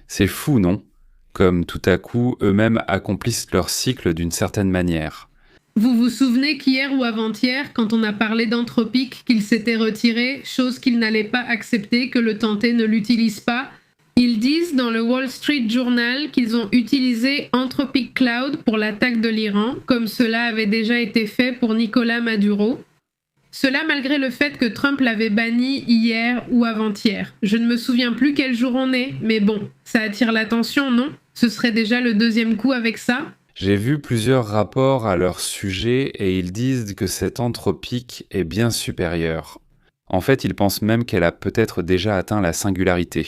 Speaker 1: C'est fou, non? Comme tout à coup, eux-mêmes accomplissent leur cycle d'une certaine manière.
Speaker 2: Vous vous souvenez qu'hier ou avant-hier, quand on a parlé d'Anthropic, qu'il s'était retiré, chose qu'il n'allait pas accepter, que le tenté ne l'utilise pas, ils disent dans le Wall Street Journal qu'ils ont utilisé Anthropic Cloud pour l'attaque de l'Iran, comme cela avait déjà été fait pour Nicolas Maduro. Cela malgré le fait que Trump l'avait banni hier ou avant-hier. Je ne me souviens plus quel jour on est, mais bon, ça attire l'attention, non? Ce serait déjà le deuxième coup avec ça?
Speaker 1: J'ai vu plusieurs rapports à leur sujet et ils disent que cette Anthropic est bien supérieure. En fait, ils pensent même qu'elle a peut-être déjà atteint la singularité,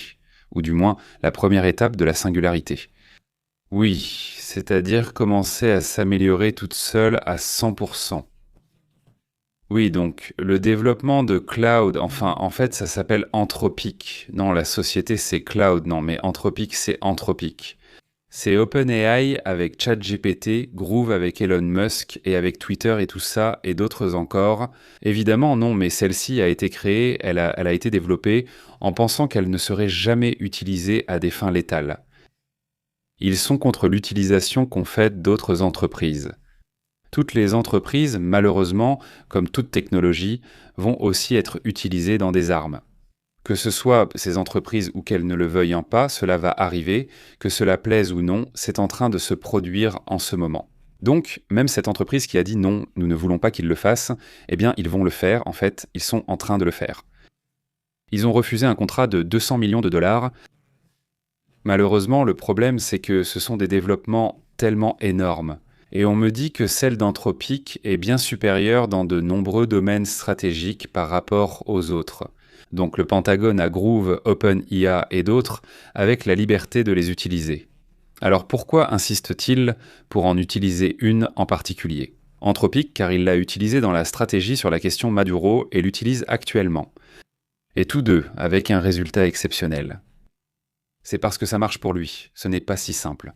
Speaker 1: ou du moins la première étape de la singularité. Oui, c'est-à-dire commencer à s'améliorer toute seule à 100%. Oui, donc le développement de cloud, enfin en fait ça s'appelle Anthropic. Non, la société c'est cloud, non mais Anthropic c'est Anthropic. C'est OpenAI avec ChatGPT, Groove avec Elon Musk et avec Twitter et tout ça et d'autres encore. Évidemment non, mais celle-ci a été créée, elle a été développée en pensant qu'elle ne serait jamais utilisée à des fins létales. Ils sont contre l'utilisation qu'ont faite d'autres entreprises. Toutes les entreprises, malheureusement, comme toute technologie, vont aussi être utilisées dans des armes. Que ce soit ces entreprises ou qu'elles ne le veuillent pas, cela va arriver, que cela plaise ou non, c'est en train de se produire en ce moment. Donc, même cette entreprise qui a dit non, nous ne voulons pas qu'ils le fassent, eh bien, ils vont le faire, en fait, ils sont en train de le faire. Ils ont refusé un contrat de 200 millions de dollars. Malheureusement, le problème, c'est que ce sont des développements tellement énormes. Et on me dit que celle d'Anthropic est bien supérieure dans de nombreux domaines stratégiques par rapport aux autres. Donc le Pentagone a Groove, OpenIA et d'autres, avec la liberté de les utiliser. Alors pourquoi insiste-t-il pour en utiliser une en particulier? Anthropic car il l'a utilisée dans la stratégie sur la question Maduro et l'utilise actuellement. Et tous deux avec un résultat exceptionnel. C'est parce que ça marche pour lui, ce n'est pas si simple.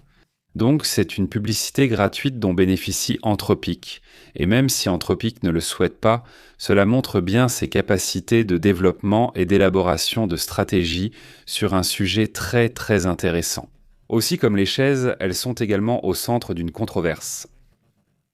Speaker 1: Donc c'est une publicité gratuite dont bénéficie Anthropic, et même si Anthropic ne le souhaite pas, cela montre bien ses capacités de développement et d'élaboration de stratégies sur un sujet très très intéressant. Aussi comme les chaises, elles sont également au centre d'une controverse.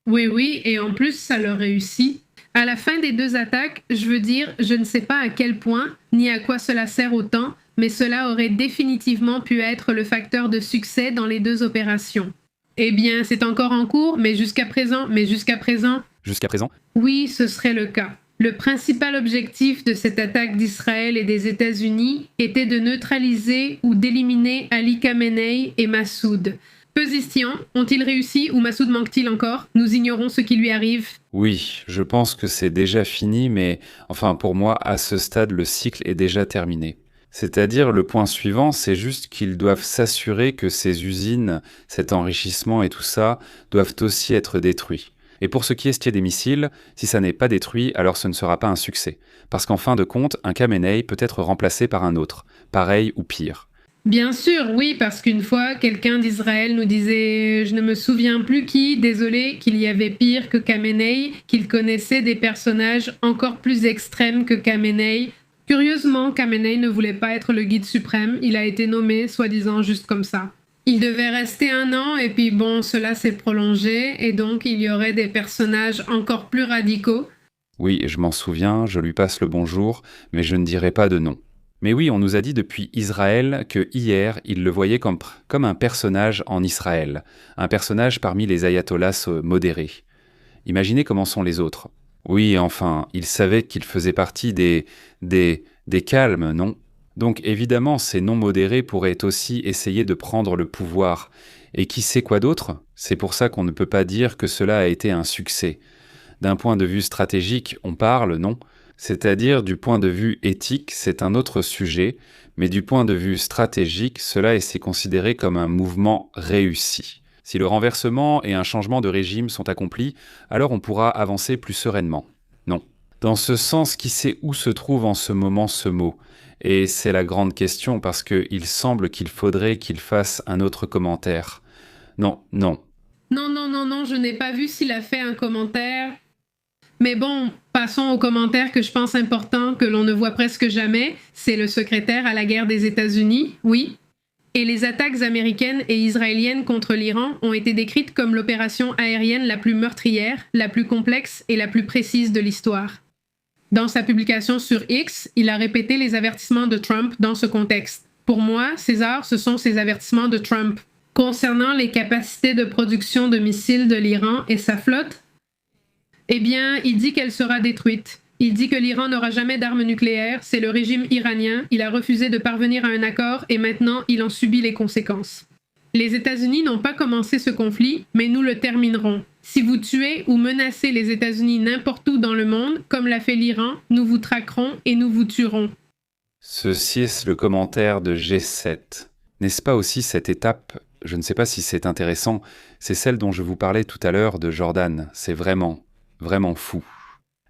Speaker 2: Oui, et en plus ça leur réussit. À la fin des 2 attaques, je veux dire, je ne sais pas à quel point, ni à quoi cela sert autant, mais cela aurait définitivement pu être le facteur de succès dans les 2 opérations. Eh bien, c'est encore en cours, mais jusqu'à présent...
Speaker 1: Jusqu'à présent?
Speaker 2: Oui, ce serait le cas. Le principal objectif de cette attaque d'Israël et des États-Unis était de neutraliser ou d'éliminer Ali Khamenei et Massoud. Position, ont-ils réussi ou Massoud manque-t-il encore? Nous ignorons ce qui lui arrive.
Speaker 1: Oui, je pense que c'est déjà fini, mais enfin pour moi, à ce stade, le cycle est déjà terminé. C'est-à-dire, le point suivant, c'est juste qu'ils doivent s'assurer que ces usines, cet enrichissement et tout ça, doivent aussi être détruits. Et pour ce qui est des missiles, si ça n'est pas détruit, alors ce ne sera pas un succès. Parce qu'en fin de compte, un Khamenei peut être remplacé par un autre, pareil ou pire.
Speaker 2: Bien sûr, oui, parce qu'une fois, quelqu'un d'Israël nous disait, je ne me souviens plus qui, désolé, qu'il y avait pire que Khamenei, qu'il connaissait des personnages encore plus extrêmes que Khamenei. Curieusement, Khamenei ne voulait pas être le guide suprême, il a été nommé, soi-disant, juste comme ça. Il devait rester 1 an, et puis bon, cela s'est prolongé, et donc il y aurait des personnages encore plus radicaux.
Speaker 1: Oui, je m'en souviens, je lui passe le bonjour, mais je ne dirai pas de nom. Mais oui, on nous a dit depuis Israël que hier, il le voyait comme un personnage en Israël, un personnage parmi les ayatollahs modérés. Imaginez comment sont les autres. Oui, enfin, il savait qu'il faisait partie des calmes, non? Donc évidemment, ces non-modérés pourraient aussi essayer de prendre le pouvoir. Et qui sait quoi d'autre? C'est pour ça qu'on ne peut pas dire que cela a été un succès. D'un point de vue stratégique, on parle, non? C'est-à-dire, du point de vue éthique, c'est un autre sujet, mais du point de vue stratégique, cela est considéré comme un mouvement réussi. Si le renversement et un changement de régime sont accomplis, alors on pourra avancer plus sereinement. Non. Dans ce sens, qui sait où se trouve en ce moment ce mot? Et c'est la grande question, parce qu'il semble qu'il faudrait qu'il fasse un autre commentaire. Non.
Speaker 2: Non, je n'ai pas vu s'il a fait un commentaire. Mais bon, passons au commentaire que je pense important, que l'on ne voit presque jamais. C'est le secrétaire à la guerre des États-Unis, oui. Et les attaques américaines et israéliennes contre l'Iran ont été décrites comme l'opération aérienne la plus meurtrière, la plus complexe et la plus précise de l'histoire. Dans sa publication sur X, il a répété les avertissements de Trump dans ce contexte. Pour moi, César, ce sont ces avertissements de Trump. Concernant les capacités de production de missiles de l'Iran et sa flotte, eh bien, il dit qu'elle sera détruite. Il dit que l'Iran n'aura jamais d'armes nucléaires, c'est le régime iranien, il a refusé de parvenir à un accord et maintenant il en subit les conséquences. Les États-Unis n'ont pas commencé ce conflit, mais nous le terminerons. Si vous tuez ou menacez les États-Unis n'importe où dans le monde, comme l'a fait l'Iran, nous vous traquerons et nous vous tuerons.
Speaker 1: Ceci est le commentaire de G7. N'est-ce pas aussi cette étape, je ne sais pas si c'est intéressant, c'est celle dont je vous parlais tout à l'heure de Jordan, c'est vraiment fou.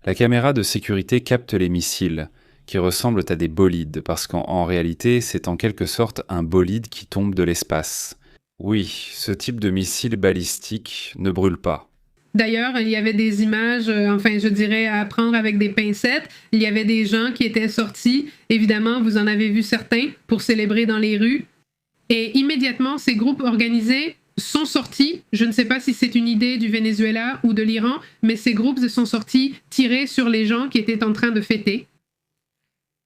Speaker 1: La caméra de sécurité capte les missiles, qui ressemblent à des bolides, parce qu'en réalité, c'est en quelque sorte un bolide qui tombe de l'espace. Oui, ce type de missile balistique ne brûle pas.
Speaker 2: D'ailleurs, il y avait des images, je dirais, à prendre avec des pincettes. Il y avait des gens qui étaient sortis. Évidemment, vous en avez vu certains pour célébrer dans les rues. Et immédiatement, ces groupes organisés sont sortis, je ne sais pas si c'est une idée du Venezuela ou de l'Iran, mais ces groupes sont sortis tirer sur les gens qui étaient en train de fêter.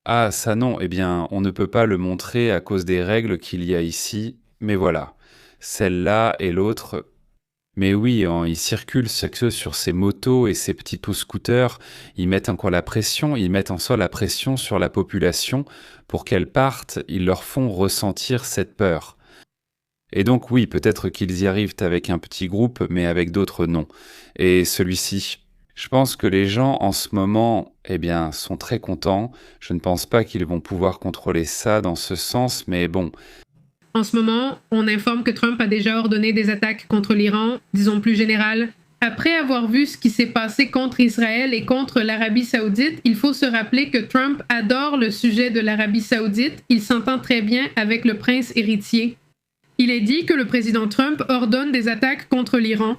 Speaker 1: Ah, ça non, eh bien, on ne peut pas le montrer à cause des règles qu'il y a ici, mais voilà. Celle-là et l'autre... Mais oui, ils circulent sur ces motos et ces petits scooters, ils mettent encore la pression, ils mettent en soi la pression sur la population pour qu'elle parte, ils leur font ressentir cette peur. Et donc oui, peut-être qu'ils y arrivent avec un petit groupe, mais avec d'autres non. Et celui-ci, je pense que les gens en ce moment, sont très contents. Je ne pense pas qu'ils vont pouvoir contrôler ça dans ce sens, mais bon.
Speaker 2: En ce moment, on informe que Trump a déjà ordonné des attaques contre l'Iran, disons plus générales. Après avoir vu ce qui s'est passé contre Israël et contre l'Arabie Saoudite, il faut se rappeler que Trump adore le sujet de l'Arabie Saoudite. Il s'entend très bien avec le prince héritier. Il est dit que le président Trump ordonne des attaques contre l'Iran,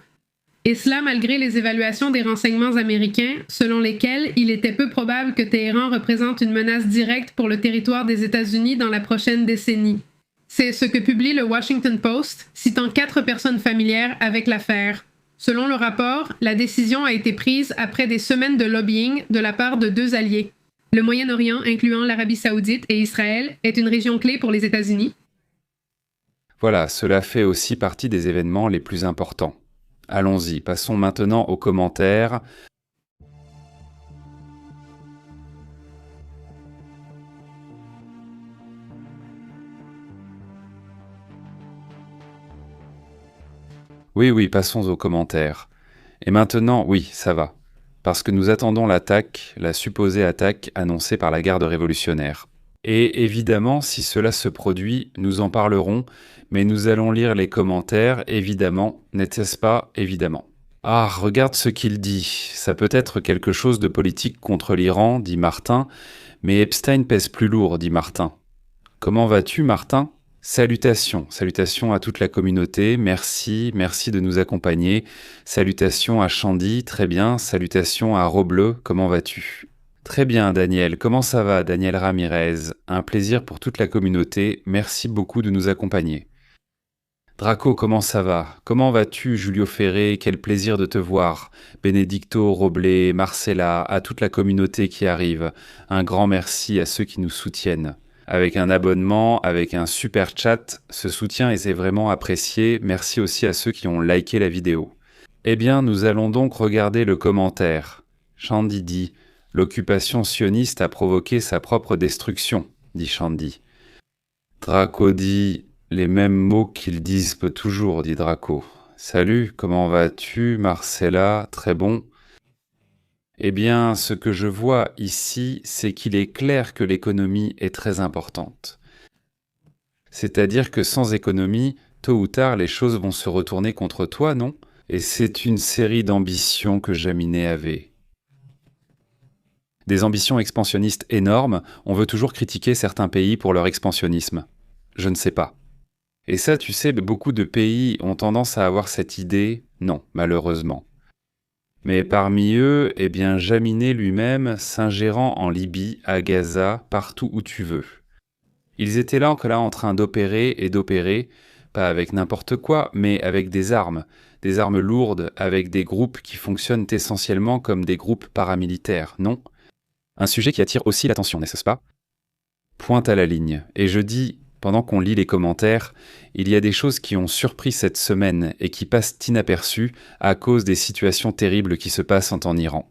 Speaker 2: et cela malgré les évaluations des renseignements américains, selon lesquelles il était peu probable que Téhéran représente une menace directe pour le territoire des États-Unis dans la prochaine décennie. C'est ce que publie le Washington Post, citant 4 personnes familières avec l'affaire. Selon le rapport, la décision a été prise après des semaines de lobbying de la part de 2 alliés. Le Moyen-Orient, incluant l'Arabie saoudite et Israël, est une région clé pour les États-Unis.
Speaker 1: Voilà, cela fait aussi partie des événements les plus importants. Allons-y, passons maintenant aux commentaires. Oui, passons aux commentaires. Et maintenant, oui, ça va. Parce que nous attendons l'attaque, la supposée attaque annoncée par la garde révolutionnaire. Et évidemment, si cela se produit, nous en parlerons, mais nous allons lire les commentaires, évidemment, n'est-ce pas, évidemment. Ah, regarde ce qu'il dit. Ça peut être quelque chose de politique contre l'Iran, dit Martin, mais Epstein pèse plus lourd, dit Martin. Comment vas-tu, Martin ? Salutations à toute la communauté, merci de nous accompagner. Salutations à Shandy, très bien. Salutations à Robleu, comment vas-tu ? Très bien, Daniel. Comment ça va, Daniel Ramirez ? Un plaisir pour toute la communauté, merci beaucoup de nous accompagner. Draco, comment ça va ? Comment vas-tu, Julio Ferré ? Quel plaisir de te voir. Benedicto, Roblé, Marcella, à toute la communauté qui arrive. Un grand merci à ceux qui nous soutiennent. Avec un abonnement, avec un super chat, ce soutien est vraiment apprécié. Merci aussi à ceux qui ont liké la vidéo. Eh bien, nous allons donc regarder le commentaire. Shandy dit « L'occupation sioniste a provoqué sa propre destruction », dit Shandy. Draco dit « Les mêmes mots qu'ils disent toujours », dit Draco. « Salut, comment vas-tu, Marcella ? Très bon. » Eh bien, ce que je vois ici, c'est qu'il est clair que l'économie est très importante. C'est-à-dire que sans économie, tôt ou tard, les choses vont se retourner contre toi, non ? Et c'est une série d'ambitions que Jaminet avait. Des ambitions expansionnistes énormes, on veut toujours critiquer certains pays pour leur expansionnisme. Je ne sais pas. Et ça, tu sais, beaucoup de pays ont tendance à avoir cette idée, non, malheureusement. Mais parmi eux, eh bien, Jaminet lui-même s'ingérant en Libye, à Gaza, partout où tu veux. Ils étaient là en train d'opérer, pas avec n'importe quoi, mais avec des armes lourdes, avec des groupes qui fonctionnent essentiellement comme des groupes paramilitaires, non ? Un sujet qui attire aussi l'attention, n'est-ce pas ? Pointe à la ligne. Et je dis, pendant qu'on lit les commentaires, il y a des choses qui ont surpris cette semaine et qui passent inaperçues à cause des situations terribles qui se passent en Iran.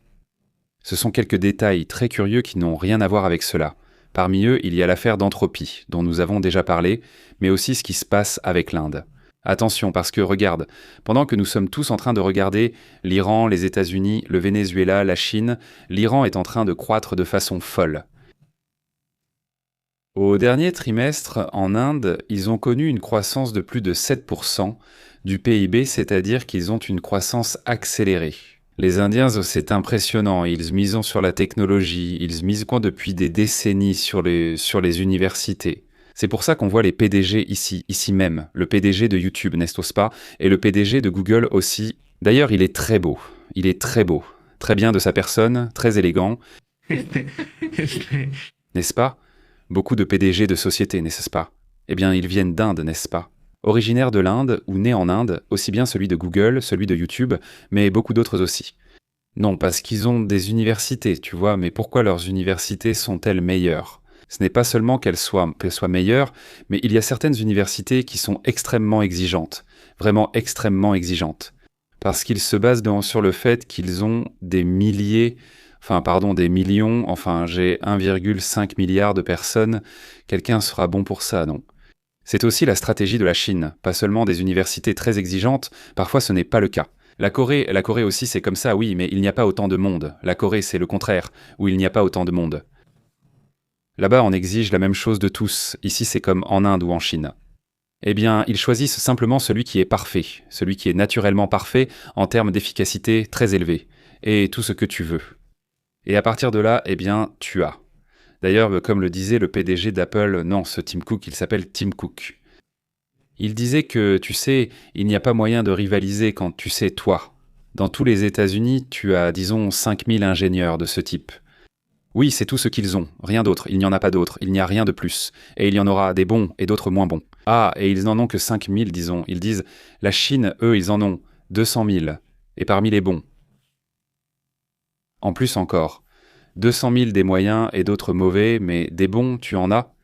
Speaker 1: Ce sont quelques détails très curieux qui n'ont rien à voir avec cela. Parmi eux, il y a l'affaire d'Entropie, dont nous avons déjà parlé, mais aussi ce qui se passe avec l'Inde. Attention, parce que regarde, pendant que nous sommes tous en train de regarder l'Iran, les États-Unis, le Venezuela, la Chine, l'Iran est en train de croître de façon folle. Au dernier trimestre, en Inde, ils ont connu une croissance de plus de 7% du PIB, c'est-à-dire qu'ils ont une croissance accélérée. Les Indiens, c'est impressionnant, ils misent sur la technologie, ils misent depuis des décennies sur les universités. C'est pour ça qu'on voit les PDG ici même, le PDG de YouTube, n'est-ce pas, et le PDG de Google aussi. D'ailleurs, il est très beau, très bien de sa personne, très élégant, n'est-ce pas ? Beaucoup de PDG de sociétés, n'est-ce pas ? Eh bien, ils viennent d'Inde, n'est-ce pas ? Originaires de l'Inde ou nés en Inde, aussi bien celui de Google, celui de YouTube, mais beaucoup d'autres aussi. Non, parce qu'ils ont des universités, tu vois, mais pourquoi leurs universités sont-elles meilleures ? Ce n'est pas seulement qu'elles soient meilleures, mais il y a certaines universités qui sont extrêmement exigeantes, vraiment extrêmement exigeantes, parce qu'ils se basent sur le fait qu'ils ont des millions, j'ai 1,5 milliard de personnes, quelqu'un sera bon pour ça, non ? C'est aussi la stratégie de la Chine, pas seulement des universités très exigeantes, parfois ce n'est pas le cas. La Corée aussi c'est comme ça, oui, mais il n'y a pas autant de monde. La Corée c'est le contraire, où il n'y a pas autant de monde. Là-bas on exige la même chose de tous, ici c'est comme en Inde ou en Chine. Eh bien, ils choisissent simplement celui qui est parfait, celui qui est naturellement parfait en termes d'efficacité très élevé, et tout ce que tu veux. Et à partir de là, eh bien, tu as. D'ailleurs, comme le disait le PDG d'Apple, non, ce Tim Cook, il s'appelle Tim Cook. Il disait que, tu sais, il n'y a pas moyen de rivaliser quand tu sais toi. Dans tous les États-Unis, tu as, disons, 5000 ingénieurs de ce type. Oui, c'est tout ce qu'ils ont, rien d'autre, il n'y en a pas d'autre, il n'y a rien de plus. Et il y en aura des bons et d'autres moins bons. Ah, et ils n'en ont que 5000, disons. Ils disent, la Chine, eux, ils en ont 200 000. et parmi les bons. En plus encore, 200 000 des moyens et d'autres mauvais, mais des bons, tu en as?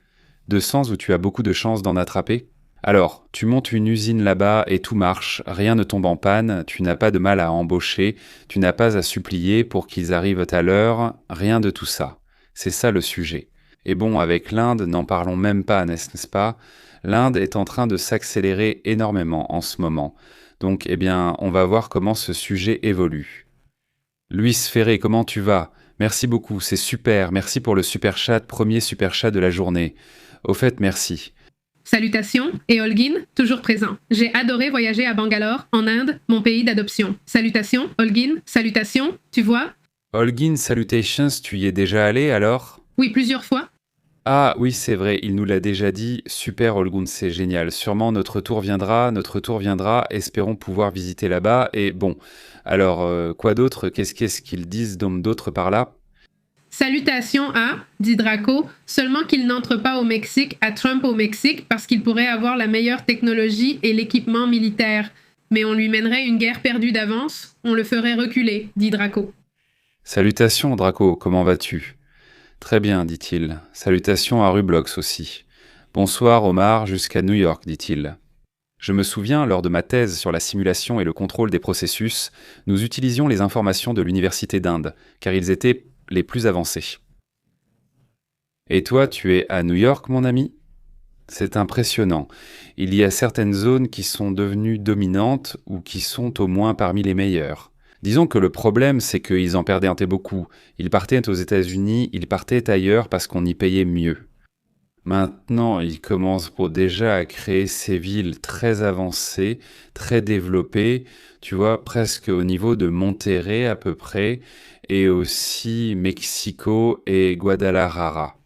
Speaker 1: 200 où tu as beaucoup de chances d'en attraper? Alors, tu montes une usine là-bas et tout marche, rien ne tombe en panne, tu n'as pas de mal à embaucher, tu n'as pas à supplier pour qu'ils arrivent à l'heure, rien de tout ça. C'est ça le sujet. Et bon, avec l'Inde, n'en parlons même pas, n'est-ce pas? L'Inde est en train de s'accélérer énormément en ce moment. Donc, eh bien, on va voir comment ce sujet évolue. Luis Ferré, comment tu vas? Merci beaucoup, c'est super, merci pour le super chat, premier super chat de la journée. Au fait, merci.
Speaker 2: Salutations, et Holguin, toujours présent. J'ai adoré voyager à Bangalore, en Inde, mon pays d'adoption. Salutations, Holguin, salutations, tu vois?
Speaker 1: Holguin, salutations, tu y es déjà allé alors?
Speaker 2: Oui, plusieurs fois.
Speaker 1: Ah oui, c'est vrai, il nous l'a déjà dit. Super Holgun, c'est génial. Sûrement notre tour viendra, espérons pouvoir visiter là-bas. Et bon, alors quoi d'autre? Qu'est-ce qu'ils disent d'autre par là?
Speaker 2: Salutations à, dit Draco, seulement qu'il n'entre pas au Mexique, à Trump au Mexique, parce qu'il pourrait avoir la meilleure technologie et l'équipement militaire. Mais on lui mènerait une guerre perdue d'avance, on le ferait reculer, dit Draco.
Speaker 1: Salutations Draco, comment vas-tu? Très bien, dit-il. Salutations à Rublox aussi. Bonsoir Omar, jusqu'à New York, dit-il. Je me souviens, lors de ma thèse sur la simulation et le contrôle des processus, nous utilisions les informations de l'Université d'Inde, car ils étaient les plus avancés. Et toi, tu es à New York, mon ami? C'est impressionnant. Il y a certaines zones qui sont devenues dominantes ou qui sont au moins parmi les meilleures. Disons que le problème, c'est qu'ils en perdaient beaucoup. Ils partaient aux États-Unis, ils partaient ailleurs parce qu'on y payait mieux. Maintenant, ils commencent déjà à créer ces villes très avancées, très développées, tu vois, presque au niveau de Monterrey à peu près, et aussi Mexico et Guadalajara.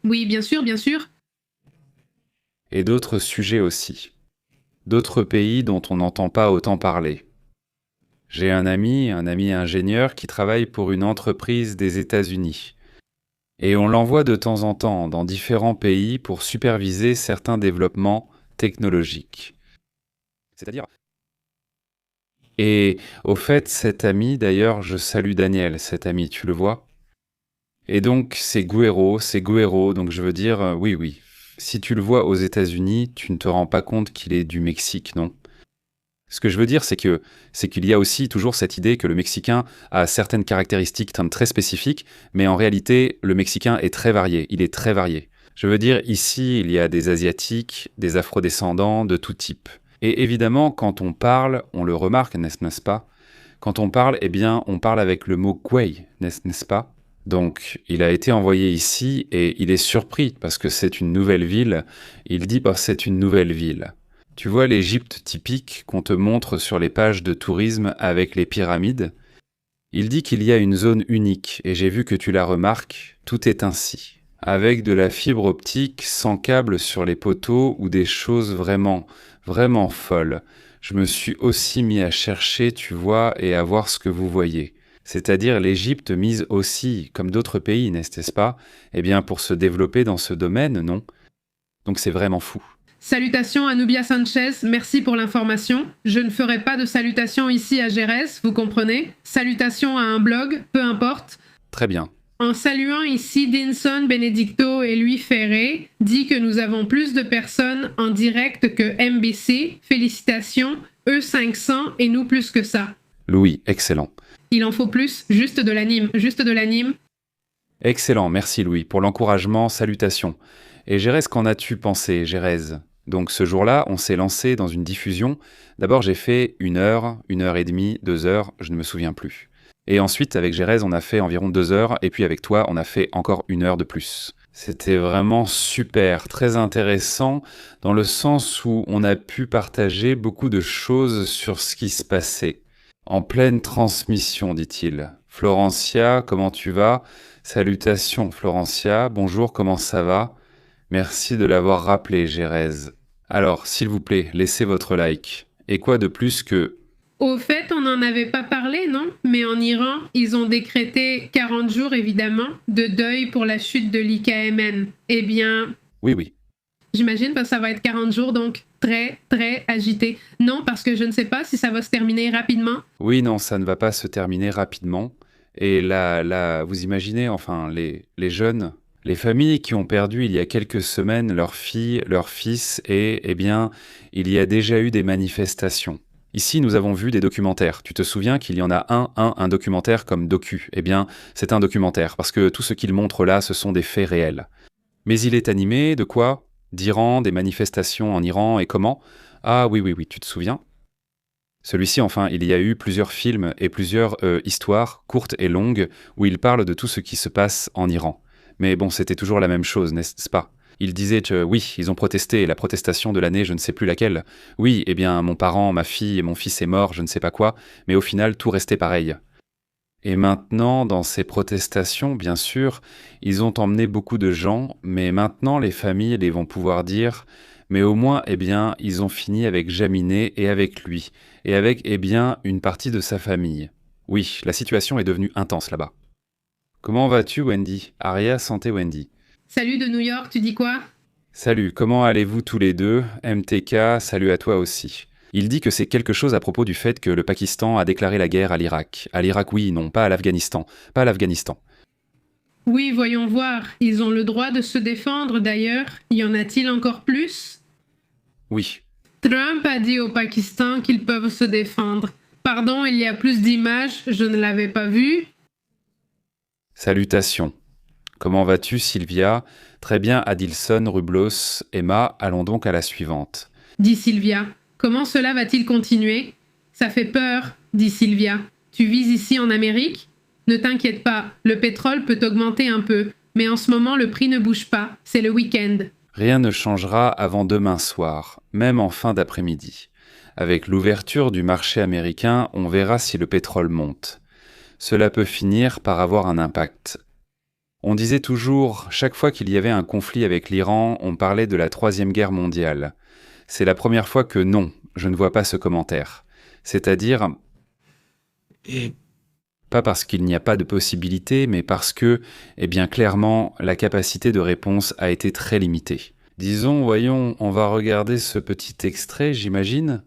Speaker 2: Oui, bien sûr, bien sûr.
Speaker 1: Et d'autres sujets aussi. D'autres pays dont on n'entend pas autant parler. J'ai un ami ingénieur qui travaille pour une entreprise des États-Unis. Et on l'envoie de temps en temps dans différents pays pour superviser certains développements technologiques. C'est-à-dire... Et au fait, cet ami, d'ailleurs, je salue Daniel, cet ami, tu le vois? Et donc, c'est Guerrero, donc je veux dire, oui. Si tu le vois aux États-Unis, tu ne te rends pas compte qu'il est du Mexique, non? Ce que je veux dire, c'est qu'il y a aussi toujours cette idée que le Mexicain a certaines caractéristiques très spécifiques, mais en réalité, le Mexicain est très varié, il est très varié. Je veux dire, ici, il y a des Asiatiques, des Afrodescendants, de tout type. Et évidemment, quand on parle, on le remarque, n'est-ce pas? Quand on parle, eh bien, on parle avec le mot « güey », n'est-ce pas? Donc, il a été envoyé ici et il est surpris parce que c'est une nouvelle ville. Il dit « c'est une nouvelle ville ». Tu vois l'Égypte typique qu'on te montre sur les pages de tourisme avec les pyramides? Il dit qu'il y a une zone unique, et j'ai vu que tu la remarques, tout est ainsi. Avec de la fibre optique sans câble sur les poteaux ou des choses vraiment, vraiment folles. Je me suis aussi mis à chercher, tu vois, et à voir ce que vous voyez. C'est-à-dire l'Égypte mise aussi, comme d'autres pays, n'est-ce pas? Eh bien, pour se développer dans ce domaine, non? Donc c'est vraiment fou.
Speaker 2: Salutations à Nubia Sanchez, merci pour l'information. Je ne ferai pas de salutations ici à Jerez, vous comprenez? Salutations à un blog, peu importe.
Speaker 1: Très bien.
Speaker 2: En saluant ici Dinson Benedicto et Louis Ferré, dit que nous avons plus de personnes en direct que MBC. Félicitations, eux 500 et nous plus que ça.
Speaker 1: Louis, excellent.
Speaker 2: Il en faut plus, juste de l'anime.
Speaker 1: Excellent, merci Louis, pour l'encouragement, salutations. Et Gérès, qu'en as-tu pensé, Gérès? Donc ce jour-là, on s'est lancé dans une diffusion. D'abord, j'ai fait 1 heure, 1 heure et demie, 2 heures, je ne me souviens plus. Et ensuite, avec Gérès, on a fait environ 2 heures, et puis avec toi, on a fait encore 1 heure de plus. C'était vraiment super, très intéressant, dans le sens où on a pu partager beaucoup de choses sur ce qui se passait. En pleine transmission, dit-il. Florencia, comment tu vas? Salutations, Florencia. Bonjour, comment ça va? Merci de l'avoir rappelé, Gérès. Alors, s'il vous plaît, laissez votre like. Et quoi de plus que...
Speaker 2: Au fait, on n'en avait pas parlé, non? Mais en Iran, ils ont décrété 40 jours, évidemment, de deuil pour la chute de l'IKMN. Eh bien...
Speaker 1: Oui.
Speaker 2: J'imagine parce que ça va être 40 jours, donc très, très agité. Non, parce que je ne sais pas si ça va se terminer rapidement.
Speaker 1: Oui, non, ça ne va pas se terminer rapidement. Et là, vous imaginez, enfin, les jeunes, les familles qui ont perdu il y a quelques semaines leur fille, leur fils, et eh bien, il y a déjà eu des manifestations. Ici, nous avons vu des documentaires. Tu te souviens qu'il y en a un documentaire comme docu. Eh bien, c'est un documentaire, parce que tout ce qu'il montre là, ce sont des faits réels. Mais il est animé de quoi? D'Iran, des manifestations en Iran, et comment? Ah oui, tu te souviens? Celui-ci, enfin, il y a eu plusieurs films et plusieurs histoires, courtes et longues, où il parle de tout ce qui se passe en Iran. Mais bon, c'était toujours la même chose, n'est-ce pas? Il disait que oui, ils ont protesté, la protestation de l'année, je ne sais plus laquelle. Oui, eh bien, mon parent, ma fille et mon fils est mort, je ne sais pas quoi, mais au final, tout restait pareil. Et maintenant, dans ces protestations, bien sûr, ils ont emmené beaucoup de gens, mais maintenant, les familles les vont pouvoir dire, mais au moins, eh bien, ils ont fini avec Jaminet et avec lui, et avec, eh bien, une partie de sa famille. Oui, la situation est devenue intense là-bas. Comment vas-tu, Wendy? Aria, santé, Wendy.
Speaker 2: Salut de New York, tu dis quoi?
Speaker 1: Salut, comment allez-vous tous les deux? MTK, salut à toi aussi. Il dit que c'est quelque chose à propos du fait que le Pakistan a déclaré la guerre à l'Irak. À l'Irak, oui, non, pas à l'Afghanistan. Pas à l'Afghanistan.
Speaker 2: Oui, voyons voir. Ils ont le droit de se défendre d'ailleurs. Y en a-t-il encore plus?
Speaker 1: Oui.
Speaker 2: Trump a dit au Pakistan qu'ils peuvent se défendre. Pardon, il y a plus d'images, je ne l'avais pas vu.
Speaker 1: Salutations. Comment vas-tu, Sylvia? Très bien, Adilson, Rublos, Emma, allons donc à la suivante.
Speaker 2: Dit Sylvia. Comment cela va-t-il continuer? Ça fait peur, dit Sylvia. Tu vis ici en Amérique? Ne t'inquiète pas, le pétrole peut augmenter un peu, mais en ce moment le prix ne bouge pas, c'est le week-end.
Speaker 1: Rien ne changera avant demain soir, même en fin d'après-midi. Avec l'ouverture du marché américain, on verra si le pétrole monte. Cela peut finir par avoir un impact. On disait toujours, chaque fois qu'il y avait un conflit avec l'Iran, on parlait de la Troisième Guerre mondiale. C'est la première fois que non, je ne vois pas ce commentaire. C'est-à-dire, pas parce qu'il n'y a pas de possibilité, mais parce que, eh bien clairement, la capacité de réponse a été très limitée. Disons, voyons, on va regarder ce petit extrait, j'imagine?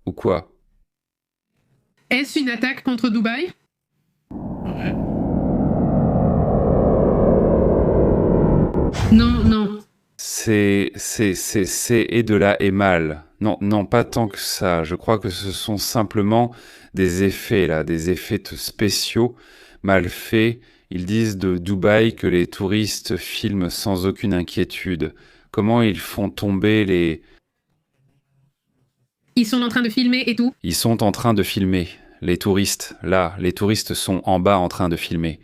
Speaker 1: Ou quoi?
Speaker 2: Est-ce une attaque contre Dubaï? Non.
Speaker 1: C'est et de là et mal. Non, pas tant que ça. Je crois que ce sont simplement des effets, là, des effets spéciaux, mal faits. Ils disent de Dubaï que les touristes filment sans aucune inquiétude. Comment ils font tomber les...
Speaker 2: Ils sont en train de filmer et tout?
Speaker 1: Ils sont en train de filmer. Les touristes, là, les touristes sont en bas en train de filmer.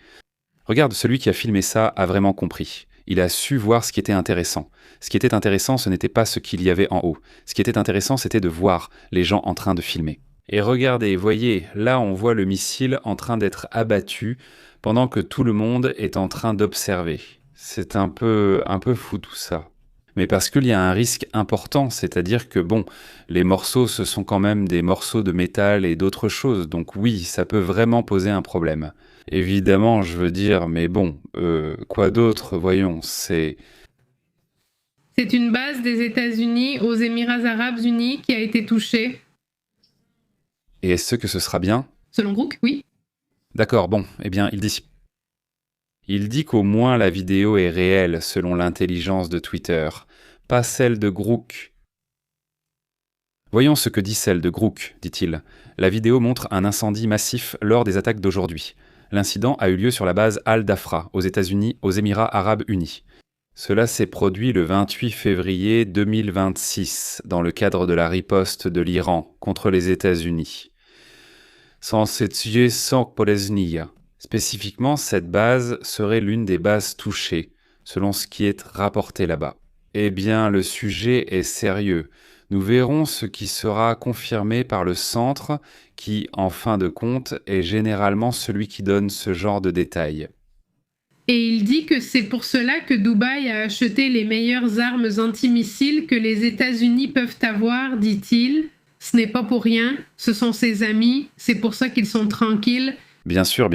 Speaker 1: Regarde, celui qui a filmé ça a vraiment compris. Il a su voir ce qui était intéressant. Ce qui était intéressant, ce n'était pas ce qu'il y avait en haut. Ce qui était intéressant, c'était de voir les gens en train de filmer. Et regardez, voyez, là on voit le missile en train d'être abattu pendant que tout le monde est en train d'observer. C'est un peu fou tout ça. Mais parce qu'il y a un risque important, c'est-à-dire que bon, les morceaux, ce sont quand même des morceaux de métal et d'autres choses, donc oui, ça peut vraiment poser un problème. Évidemment, je veux dire, mais bon, quoi d'autre, voyons, c'est...
Speaker 2: C'est une base des États-Unis aux Émirats Arabes Unis qui a été touchée.
Speaker 1: Et est-ce que ce sera bien?
Speaker 2: Selon Grook, oui.
Speaker 1: D'accord, bon, eh bien, il dit qu'au moins la vidéo est réelle selon l'intelligence de Twitter, pas celle de Grook. Voyons ce que dit celle de Grook, dit-il. La vidéo montre un incendie massif lors des attaques d'aujourd'hui. L'incident a eu lieu sur la base Al-Dafra, aux États-Unis, aux Émirats Arabes Unis. Cela s'est produit le 28 février 2026, dans le cadre de la riposte de l'Iran contre les États-Unis. Spécifiquement, cette base serait l'une des bases touchées, selon ce qui est rapporté là-bas. Eh bien, le sujet est sérieux. Nous verrons ce qui sera confirmé par le centre, qui, en fin de compte, est généralement celui qui donne ce genre de détails.
Speaker 2: Et il dit que c'est pour cela que Dubaï a acheté les meilleures armes antimissiles que les États-Unis peuvent avoir, dit-il. Ce n'est pas pour rien, ce sont ses amis, c'est pour ça qu'ils sont tranquilles.
Speaker 1: Bien sûr.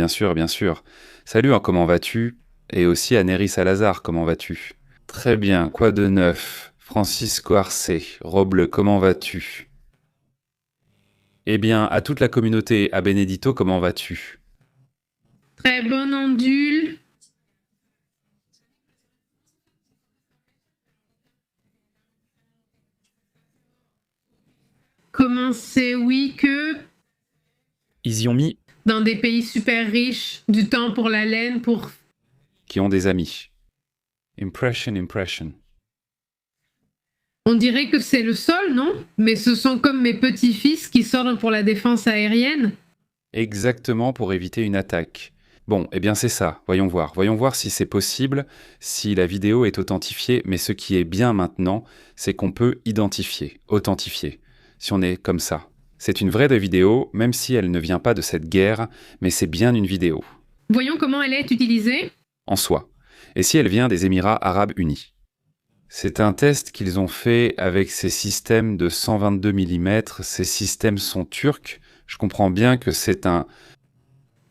Speaker 1: Salut, comment vas-tu? Et aussi à Nery Salazar, comment vas-tu? Très bien, quoi de neuf? Francisco Arce, Roble, comment vas-tu? Eh bien, à toute la communauté, à Benedito, comment vas-tu?
Speaker 2: Très bon ondule. Comment c'est, oui, que
Speaker 1: Ils y ont mis
Speaker 2: dans des pays super riches, du temps pour la laine, pour...
Speaker 1: qui ont des amis. Impression.
Speaker 2: On dirait que c'est le sol, non? Mais ce sont comme mes petits-fils qui sortent pour la défense aérienne.
Speaker 1: Exactement pour éviter une attaque. Bon, eh bien c'est ça, voyons voir. Voyons voir si c'est possible, si la vidéo est authentifiée, mais ce qui est bien maintenant, c'est qu'on peut identifier, authentifier, si on est comme ça. C'est une vraie vidéo, même si elle ne vient pas de cette guerre, mais c'est bien une vidéo,
Speaker 2: Voyons comment elle est utilisée.
Speaker 1: en soi. Et si elle vient des Émirats Arabes Unis? C'est un test qu'ils ont fait avec ces systèmes de 122 mm, ces systèmes sont turcs. Je comprends bien que c'est un...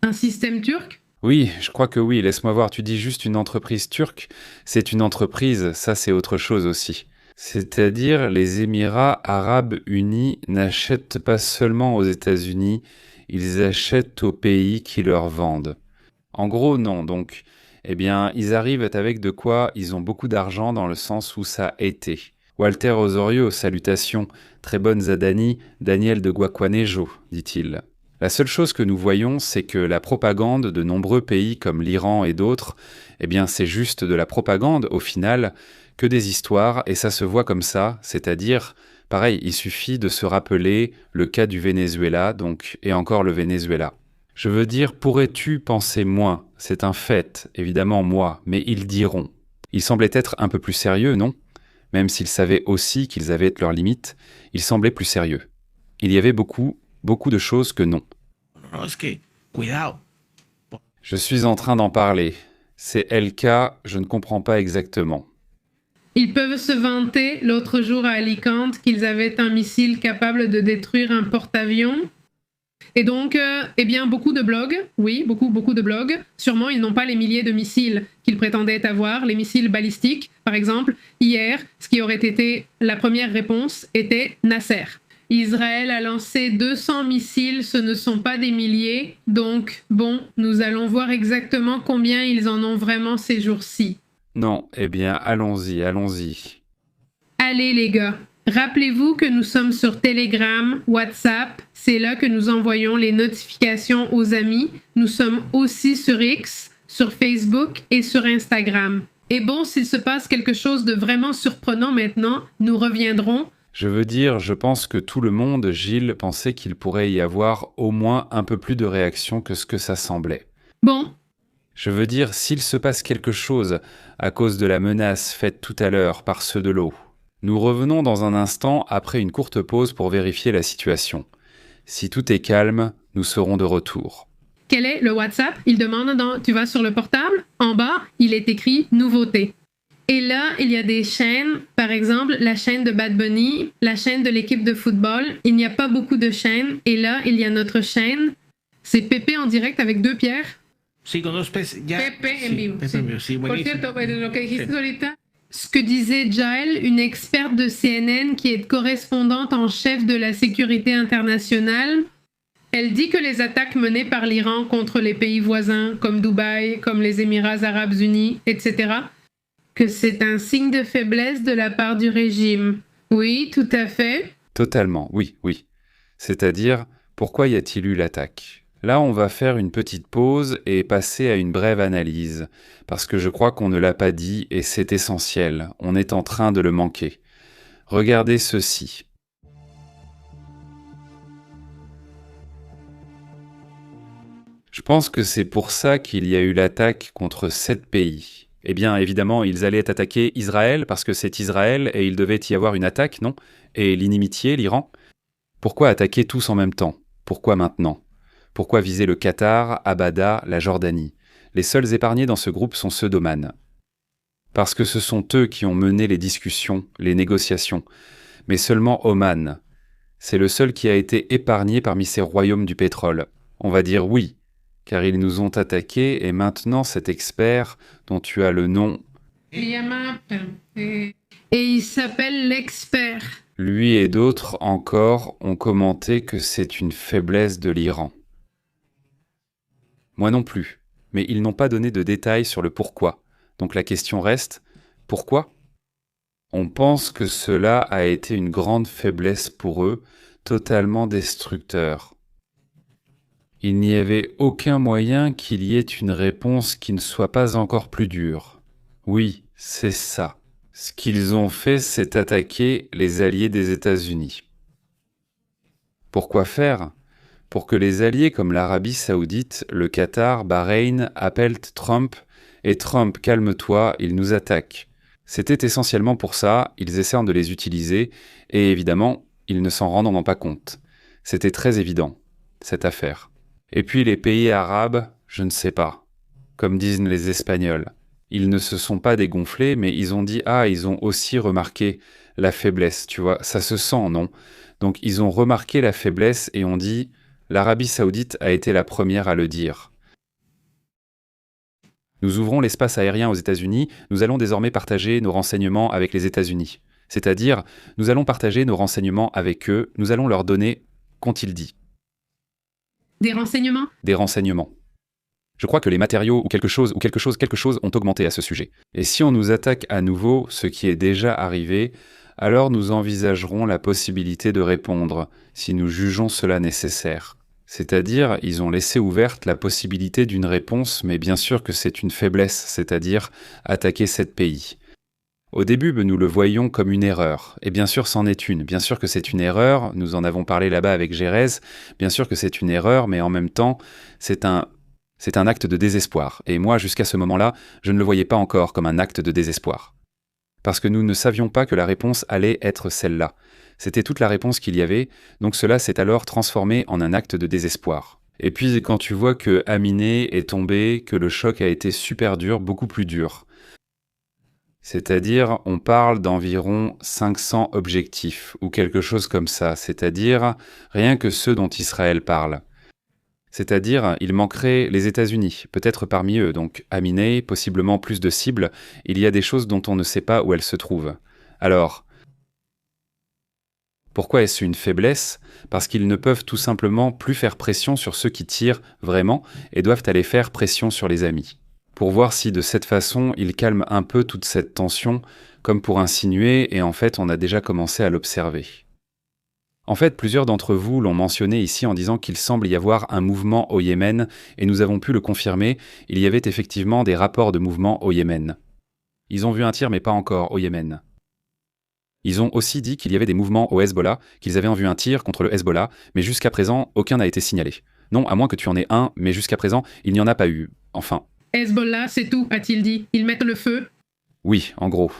Speaker 2: Un système turc?
Speaker 1: Oui, je crois que oui, laisse-moi voir, tu dis juste une entreprise turque, c'est une entreprise, ça c'est autre chose aussi. C'est-à-dire, les Émirats Arabes Unis n'achètent pas seulement aux États-Unis, ils achètent aux pays qui leur vendent. En gros, non, donc, eh bien, ils arrivent avec de quoi, ils ont beaucoup d'argent dans le sens où ça a été. Walter Osorio, salutations, très bonnes à Daniel de Guaquanejo, dit-il. La seule chose que nous voyons, c'est que la propagande de nombreux pays comme l'Iran et d'autres, eh bien c'est juste de la propagande au final, que des histoires, et ça se voit comme ça, c'est-à-dire, pareil, il suffit de se rappeler le cas du Venezuela, donc, et encore le Venezuela. Je veux dire, pourrais-tu penser moins? C'est un fait, évidemment moi, mais ils diront. Ils semblaient être un peu plus sérieux, non? Même s'ils savaient aussi qu'ils avaient leurs limites, ils semblaient plus sérieux. Il y avait beaucoup de choses que non.
Speaker 7: No, es que, cuidado.
Speaker 1: Je suis en train d'en parler. C'est LK, je ne comprends pas exactement.
Speaker 2: Ils peuvent se vanter l'autre jour à Alicante qu'ils avaient un missile capable de détruire un porte-avions. Et donc, eh bien, beaucoup de blogs, oui, beaucoup de blogs. Sûrement, ils n'ont pas les milliers de missiles qu'ils prétendaient avoir, les missiles balistiques, par exemple. Hier, ce qui aurait été la première réponse était Nasser. Israël a lancé 200 missiles, ce ne sont pas des milliers. Donc, bon, nous allons voir exactement combien ils en ont vraiment ces jours-ci.
Speaker 1: Non, eh bien, allons-y.
Speaker 2: Allez les gars, rappelez-vous que nous sommes sur Telegram, WhatsApp, c'est là que nous envoyons les notifications aux amis. Nous sommes aussi sur X, sur Facebook et sur Instagram. Et bon, s'il se passe quelque chose de vraiment surprenant maintenant, nous reviendrons.
Speaker 1: Je veux dire, je pense que tout le monde, Gilles, pensait qu'il pourrait y avoir au moins un peu plus de réaction que ce que ça semblait.
Speaker 2: Bon,
Speaker 1: Je veux dire, s'il se passe quelque chose à cause de la menace faite tout à l'heure par ceux de l'eau. Nous revenons dans un instant après une courte pause pour vérifier la situation. Si tout est calme, nous serons de retour.
Speaker 2: quel est le WhatsApp? Il demande tu vas sur le portable, en bas, il est écrit nouveauté. Et là, il y a des chaînes, par exemple, la chaîne de Bad Bunny, la chaîne de l'équipe de football. Il n'y a pas beaucoup de chaînes. Et là, il y a notre chaîne. C'est Pepe en direct avec 2 pierres.
Speaker 7: Sí, con dos peces. Ya.
Speaker 2: Pepe en
Speaker 7: Sí,
Speaker 2: vivo.
Speaker 7: Pepe
Speaker 2: Sí.
Speaker 7: en vivo, sí,
Speaker 2: Por
Speaker 7: buenísimo.
Speaker 2: cierto, lo que dijiste ahorita, ce que disait Jael, une experte de CNN qui est correspondante en chef de la sécurité internationale, elle dit que les attaques menées par l'Iran contre les pays voisins, comme Dubaï, comme les Émirats Arabes Unis, etc., que c'est un signe de faiblesse de la part du régime. Oui, tout à fait.
Speaker 1: Totalement, oui. C'est-à-dire, pourquoi y a-t-il eu l'attaque? Là, on va faire une petite pause et passer à une brève analyse, parce que je crois qu'on ne l'a pas dit et c'est essentiel, on est en train de le manquer. Regardez ceci. Je pense que c'est pour ça qu'il y a eu l'attaque contre 7 pays. Eh bien, évidemment, ils allaient attaquer Israël, parce que c'est Israël, et il devait y avoir une attaque, non? Et l'inimitié, l'Iran? Pourquoi attaquer tous en même temps? Pourquoi maintenant? Pourquoi viser le Qatar, Abada, la Jordanie? Les seuls épargnés dans ce groupe sont ceux d'Oman. Parce que ce sont eux qui ont mené les discussions, les négociations. Mais seulement Oman. C'est le seul qui a été épargné parmi ces royaumes du pétrole. On va dire oui, car ils nous ont attaqués et maintenant cet expert dont tu as le nom...
Speaker 2: Se llama, Et il s'appelle l'expert.
Speaker 1: Lui et d'autres encore ont commenté que c'est une faiblesse de l'Iran. Moi non plus, mais ils n'ont pas donné de détails sur le pourquoi. Donc la question reste, pourquoi ? On pense que cela a été une grande faiblesse pour eux, totalement destructeur. Il n'y avait aucun moyen qu'il y ait une réponse qui ne soit pas encore plus dure. Oui, c'est ça. Ce qu'ils ont fait, c'est attaquer les alliés des États-Unis. Pourquoi faire ? Pour que les alliés comme l'Arabie Saoudite, le Qatar, Bahreïn appellent Trump et Trump, calme-toi, il nous attaque. C'était essentiellement pour ça, ils essaient de les utiliser et évidemment, ils ne s'en rendent pas compte. C'était très évident, cette affaire. Et puis les pays arabes, je ne sais pas. Comme disent les Espagnols. Ils ne se sont pas dégonflés, mais ils ont dit « Ah, ils ont aussi remarqué la faiblesse, tu vois, ça se sent, non ?» Donc ils ont remarqué la faiblesse et ont dit « L'Arabie Saoudite a été la première à le dire. » Nous ouvrons l'espace aérien aux États-Unis, nous allons désormais partager nos renseignements avec les États-Unis. C'est-à-dire, nous allons partager nos renseignements avec eux, nous allons leur donner, qu'ont-ils dit ?
Speaker 2: Des renseignements ?
Speaker 1: Des renseignements. Je crois que les matériaux ou quelque chose ont augmenté à ce sujet. Et si on nous attaque à nouveau, ce qui est déjà arrivé, alors nous envisagerons la possibilité de répondre, si nous jugeons cela nécessaire. C'est-à-dire, ils ont laissé ouverte la possibilité d'une réponse, mais bien sûr que c'est une faiblesse, c'est-à-dire attaquer 7 pays. Au début, nous le voyons comme une erreur, et bien sûr c'en est une, bien sûr que c'est une erreur, nous en avons parlé là-bas avec Gérès, bien sûr que c'est une erreur, mais en même temps, c'est un acte de désespoir, et moi, jusqu'à ce moment-là, je ne le voyais pas encore comme un acte de désespoir. Parce que nous ne savions pas que la réponse allait être celle-là. C'était toute la réponse qu'il y avait, donc cela s'est alors transformé en un acte de désespoir. Et puis quand tu vois que Aminé est tombé, que le choc a été super dur, beaucoup plus dur. C'est-à-dire, on parle d'environ 500 objectifs, ou quelque chose comme ça, c'est-à-dire rien que ceux dont Israël parle. C'est-à-dire, il manquerait les États-Unis, peut-être parmi eux, donc Aminé, possiblement plus de cibles, il y a des choses dont on ne sait pas où elles se trouvent. Alors, pourquoi est-ce une faiblesse ? Parce qu'ils ne peuvent tout simplement plus faire pression sur ceux qui tirent vraiment et doivent aller faire pression sur les amis. Pour voir si de cette façon, ils calment un peu toute cette tension, comme pour insinuer, et en fait, on a déjà commencé à l'observer. En fait, plusieurs d'entre vous l'ont mentionné ici en disant qu'il semble y avoir un mouvement au Yémen, et nous avons pu le confirmer, il y avait effectivement des rapports de mouvement au Yémen. Ils ont vu un tir, mais pas encore, au Yémen. Ils ont aussi dit qu'il y avait des mouvements au Hezbollah, qu'ils avaient vu un tir contre le Hezbollah, mais jusqu'à présent, aucun n'a été signalé. Non, à moins que tu en aies un, mais jusqu'à présent, il n'y en a pas eu. Enfin.
Speaker 2: Hezbollah, c'est tout, a-t-il dit. Ils mettent le feu ?
Speaker 1: Oui, en gros.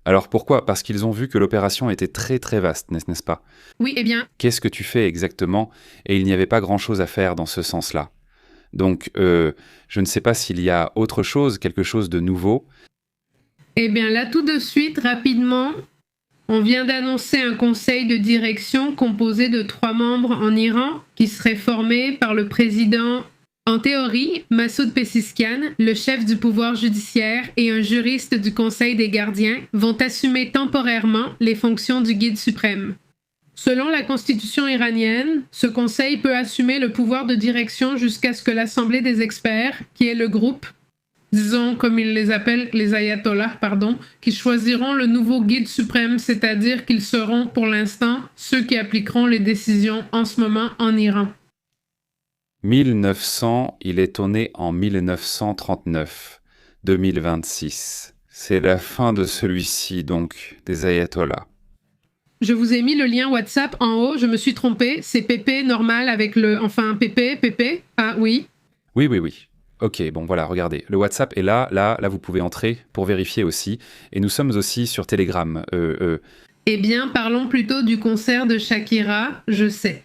Speaker 1: Alors pourquoi ? Parce qu'ils ont vu que l'opération était très très vaste, n'est-ce pas ?
Speaker 2: Oui, eh bien...
Speaker 1: Qu'est-ce que tu fais exactement ? Et il n'y avait pas grand-chose à faire dans ce sens-là. Donc, je ne sais pas s'il y a autre chose, quelque chose de nouveau.
Speaker 2: Eh bien là, tout de suite, rapidement, on vient d'annoncer un conseil de direction composé de 3 membres en Iran qui serait formé par le président... En théorie, Massoud Pezeshkian, le chef du pouvoir judiciaire et un juriste du Conseil des gardiens vont assumer temporairement les fonctions du guide suprême. Selon la constitution iranienne, ce conseil peut assumer le pouvoir de direction jusqu'à ce que l'Assemblée des experts, qui est le groupe, disons comme ils les appellent, les ayatollahs, qui choisiront le nouveau guide suprême, c'est-à-dire qu'ils seront pour l'instant ceux qui appliqueront les décisions en ce moment en Iran.
Speaker 1: 1900, il est né en 1939, 2026. C'est la fin de celui-ci, donc, des ayatollahs.
Speaker 2: Je vous ai mis le lien WhatsApp en haut, je me suis trompée, c'est Pépé normal avec le... Enfin, Pépé, ah oui.
Speaker 1: Oui. Ok, bon voilà, regardez, le WhatsApp est là, vous pouvez entrer pour vérifier aussi. Et nous sommes aussi sur Telegram.
Speaker 2: Eh bien, parlons plutôt du concert de Shakira, je sais.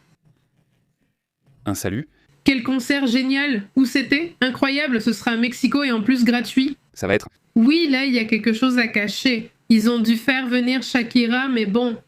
Speaker 1: Un salut ?
Speaker 2: Quel concert génial! Où c'était? Incroyable, ce sera à Mexico et en plus gratuit.
Speaker 1: Ça va être...
Speaker 2: Oui, là, il y a quelque chose à cacher. Ils ont dû faire venir Shakira, mais bon.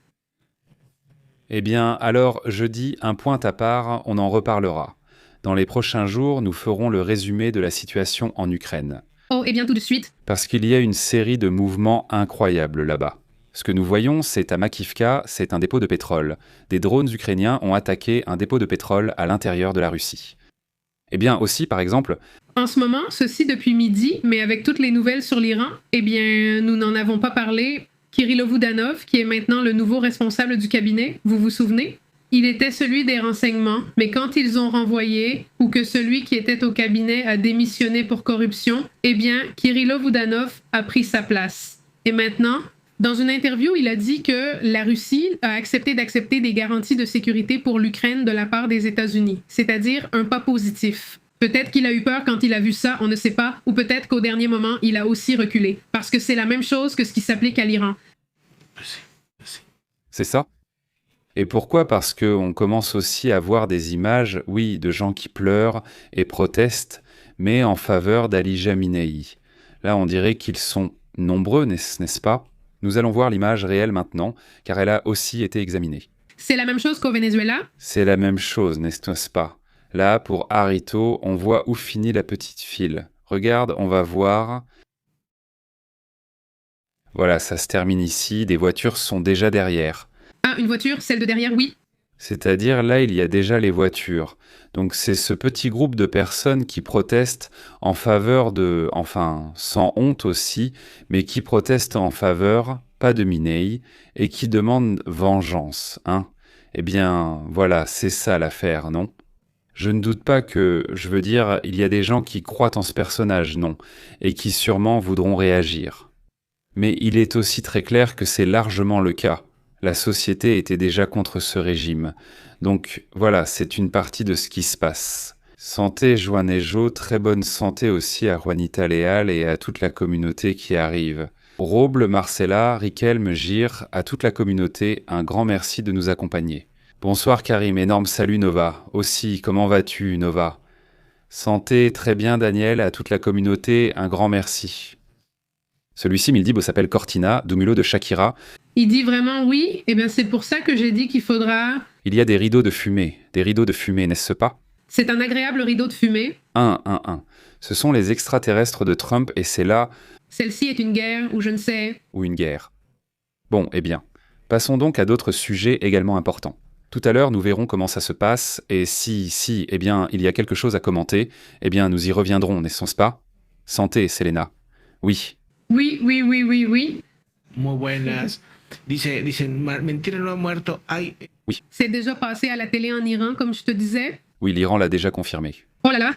Speaker 1: Eh bien, alors, jeudi, un point à part, on en reparlera. Dans les prochains jours, nous ferons le résumé de la situation en Ukraine.
Speaker 2: Oh, eh bien tout de suite.
Speaker 1: Parce qu'il y a une série de mouvements incroyables là-bas. Ce que nous voyons, c'est à Makivka, c'est un dépôt de pétrole. Des drones ukrainiens ont attaqué un dépôt de pétrole à l'intérieur de la Russie. Eh bien aussi, par exemple,
Speaker 2: En ce moment, ceci depuis midi, mais avec toutes les nouvelles sur l'Iran, eh bien, nous n'en avons pas parlé. Kirilo Boudanov, qui est maintenant le nouveau responsable du cabinet, vous vous souvenez? Il était celui des renseignements, mais quand ils ont renvoyé, ou que celui qui était au cabinet a démissionné pour corruption, eh bien, Kirilo Boudanov a pris sa place. Et maintenant, dans une interview, il a dit que la Russie a accepté d'accepter des garanties de sécurité pour l'Ukraine de la part des États-Unis, c'est-à-dire un pas positif. Peut-être qu'il a eu peur quand il a vu ça, on ne sait pas, ou peut-être qu'au dernier moment, il a aussi reculé, parce que c'est la même chose que ce qui s'applique à l'Iran.
Speaker 1: c'est ça. Et pourquoi? Parce qu'on commence aussi à voir des images, oui, de gens qui pleurent et protestent, mais en faveur d'Ali Khamenei. Là, on dirait qu'ils sont nombreux, n'est-ce pas? Nous allons voir l'image réelle maintenant, car elle a aussi été examinée.
Speaker 2: C'est la même chose qu'au Venezuela?
Speaker 1: C'est la même chose, n'est-ce pas? Là, pour Harito, on voit où finit la petite file. Regarde, on va voir. Voilà, ça se termine ici, des voitures sont déjà derrière.
Speaker 2: Ah, une voiture, celle de derrière, oui.
Speaker 1: C'est-à-dire, là, il y a déjà les voitures. Donc c'est ce petit groupe de personnes qui protestent en faveur de... Enfin, sans honte aussi, mais qui protestent en faveur, pas de Minei, et qui demandent vengeance, hein. Eh bien, voilà, c'est ça l'affaire, non? Je ne doute pas que, je veux dire, il y a des gens qui croient en ce personnage, non, et qui sûrement voudront réagir. Mais il est aussi très clair que c'est largement le cas. La société était déjà contre ce régime. Donc voilà, c'est une partie de ce qui se passe. Santé Juanejo, très bonne santé aussi à Juanita Leal et à toute la communauté qui arrive. Roble, Marcella, Riquelme, Gir, à toute la communauté, un grand merci de nous accompagner. Bonsoir Karim, énorme salut Nova. Aussi, comment vas-tu Nova? Santé, très bien Daniel, à toute la communauté, un grand merci. Celui-ci, Mildibo, s'appelle Cortina, du mulot de Shakira.
Speaker 2: Il dit vraiment oui, et bien c'est pour ça que j'ai dit qu'il faudra...
Speaker 1: Il y a des rideaux de fumée, n'est-ce pas?
Speaker 2: C'est un agréable rideau de fumée.
Speaker 1: Ce sont les extraterrestres de Trump et c'est là...
Speaker 2: Celle-ci est une guerre, ou je ne sais...
Speaker 1: Ou une guerre. Bon, eh bien, passons donc à d'autres sujets également importants. Tout à l'heure, nous verrons comment ça se passe, et si, eh bien, il y a quelque chose à commenter, eh bien, nous y reviendrons, n'est-ce pas? Santé, Selena. Oui.
Speaker 2: Oui.
Speaker 7: Muy buenas. Dicen, mentira no ha muerto. Ay,
Speaker 2: C'est déjà passé à la télé en Iran, comme je te disais.
Speaker 1: Oui, l'Iran l'a déjà confirmé.
Speaker 2: Oh là là!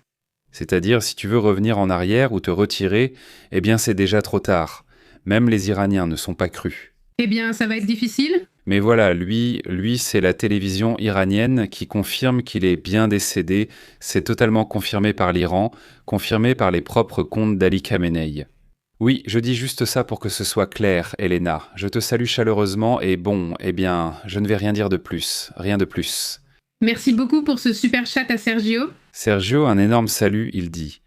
Speaker 1: C'est-à-dire, si tu veux revenir en arrière ou te retirer, eh bien, c'est déjà trop tard. Même les Iraniens ne sont pas crus.
Speaker 2: Eh bien, ça va être difficile.
Speaker 1: Mais voilà, lui, c'est la télévision iranienne qui confirme qu'il est bien décédé. C'est totalement confirmé par l'Iran, confirmé par les propres comptes d'Ali Khamenei. Oui, je dis juste ça pour que ce soit clair, Elena. Je te salue chaleureusement et bon, eh bien, je ne vais rien dire de plus. Rien de plus.
Speaker 2: Merci beaucoup pour ce super chat à Sergio.
Speaker 1: Sergio, un énorme salut, il dit.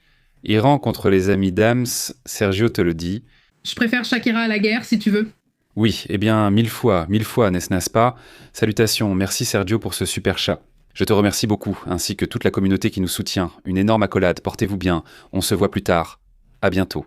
Speaker 1: Iran contre les amis d'Ams, Sergio te le dit.
Speaker 2: Je préfère Shakira à la guerre, si tu veux.
Speaker 1: Oui, eh bien, mille fois, n'est-ce pas? Salutations, merci Sergio pour ce super chat. Je te remercie beaucoup, ainsi que toute la communauté qui nous soutient. Une énorme accolade, portez-vous bien. On se voit plus tard. À bientôt.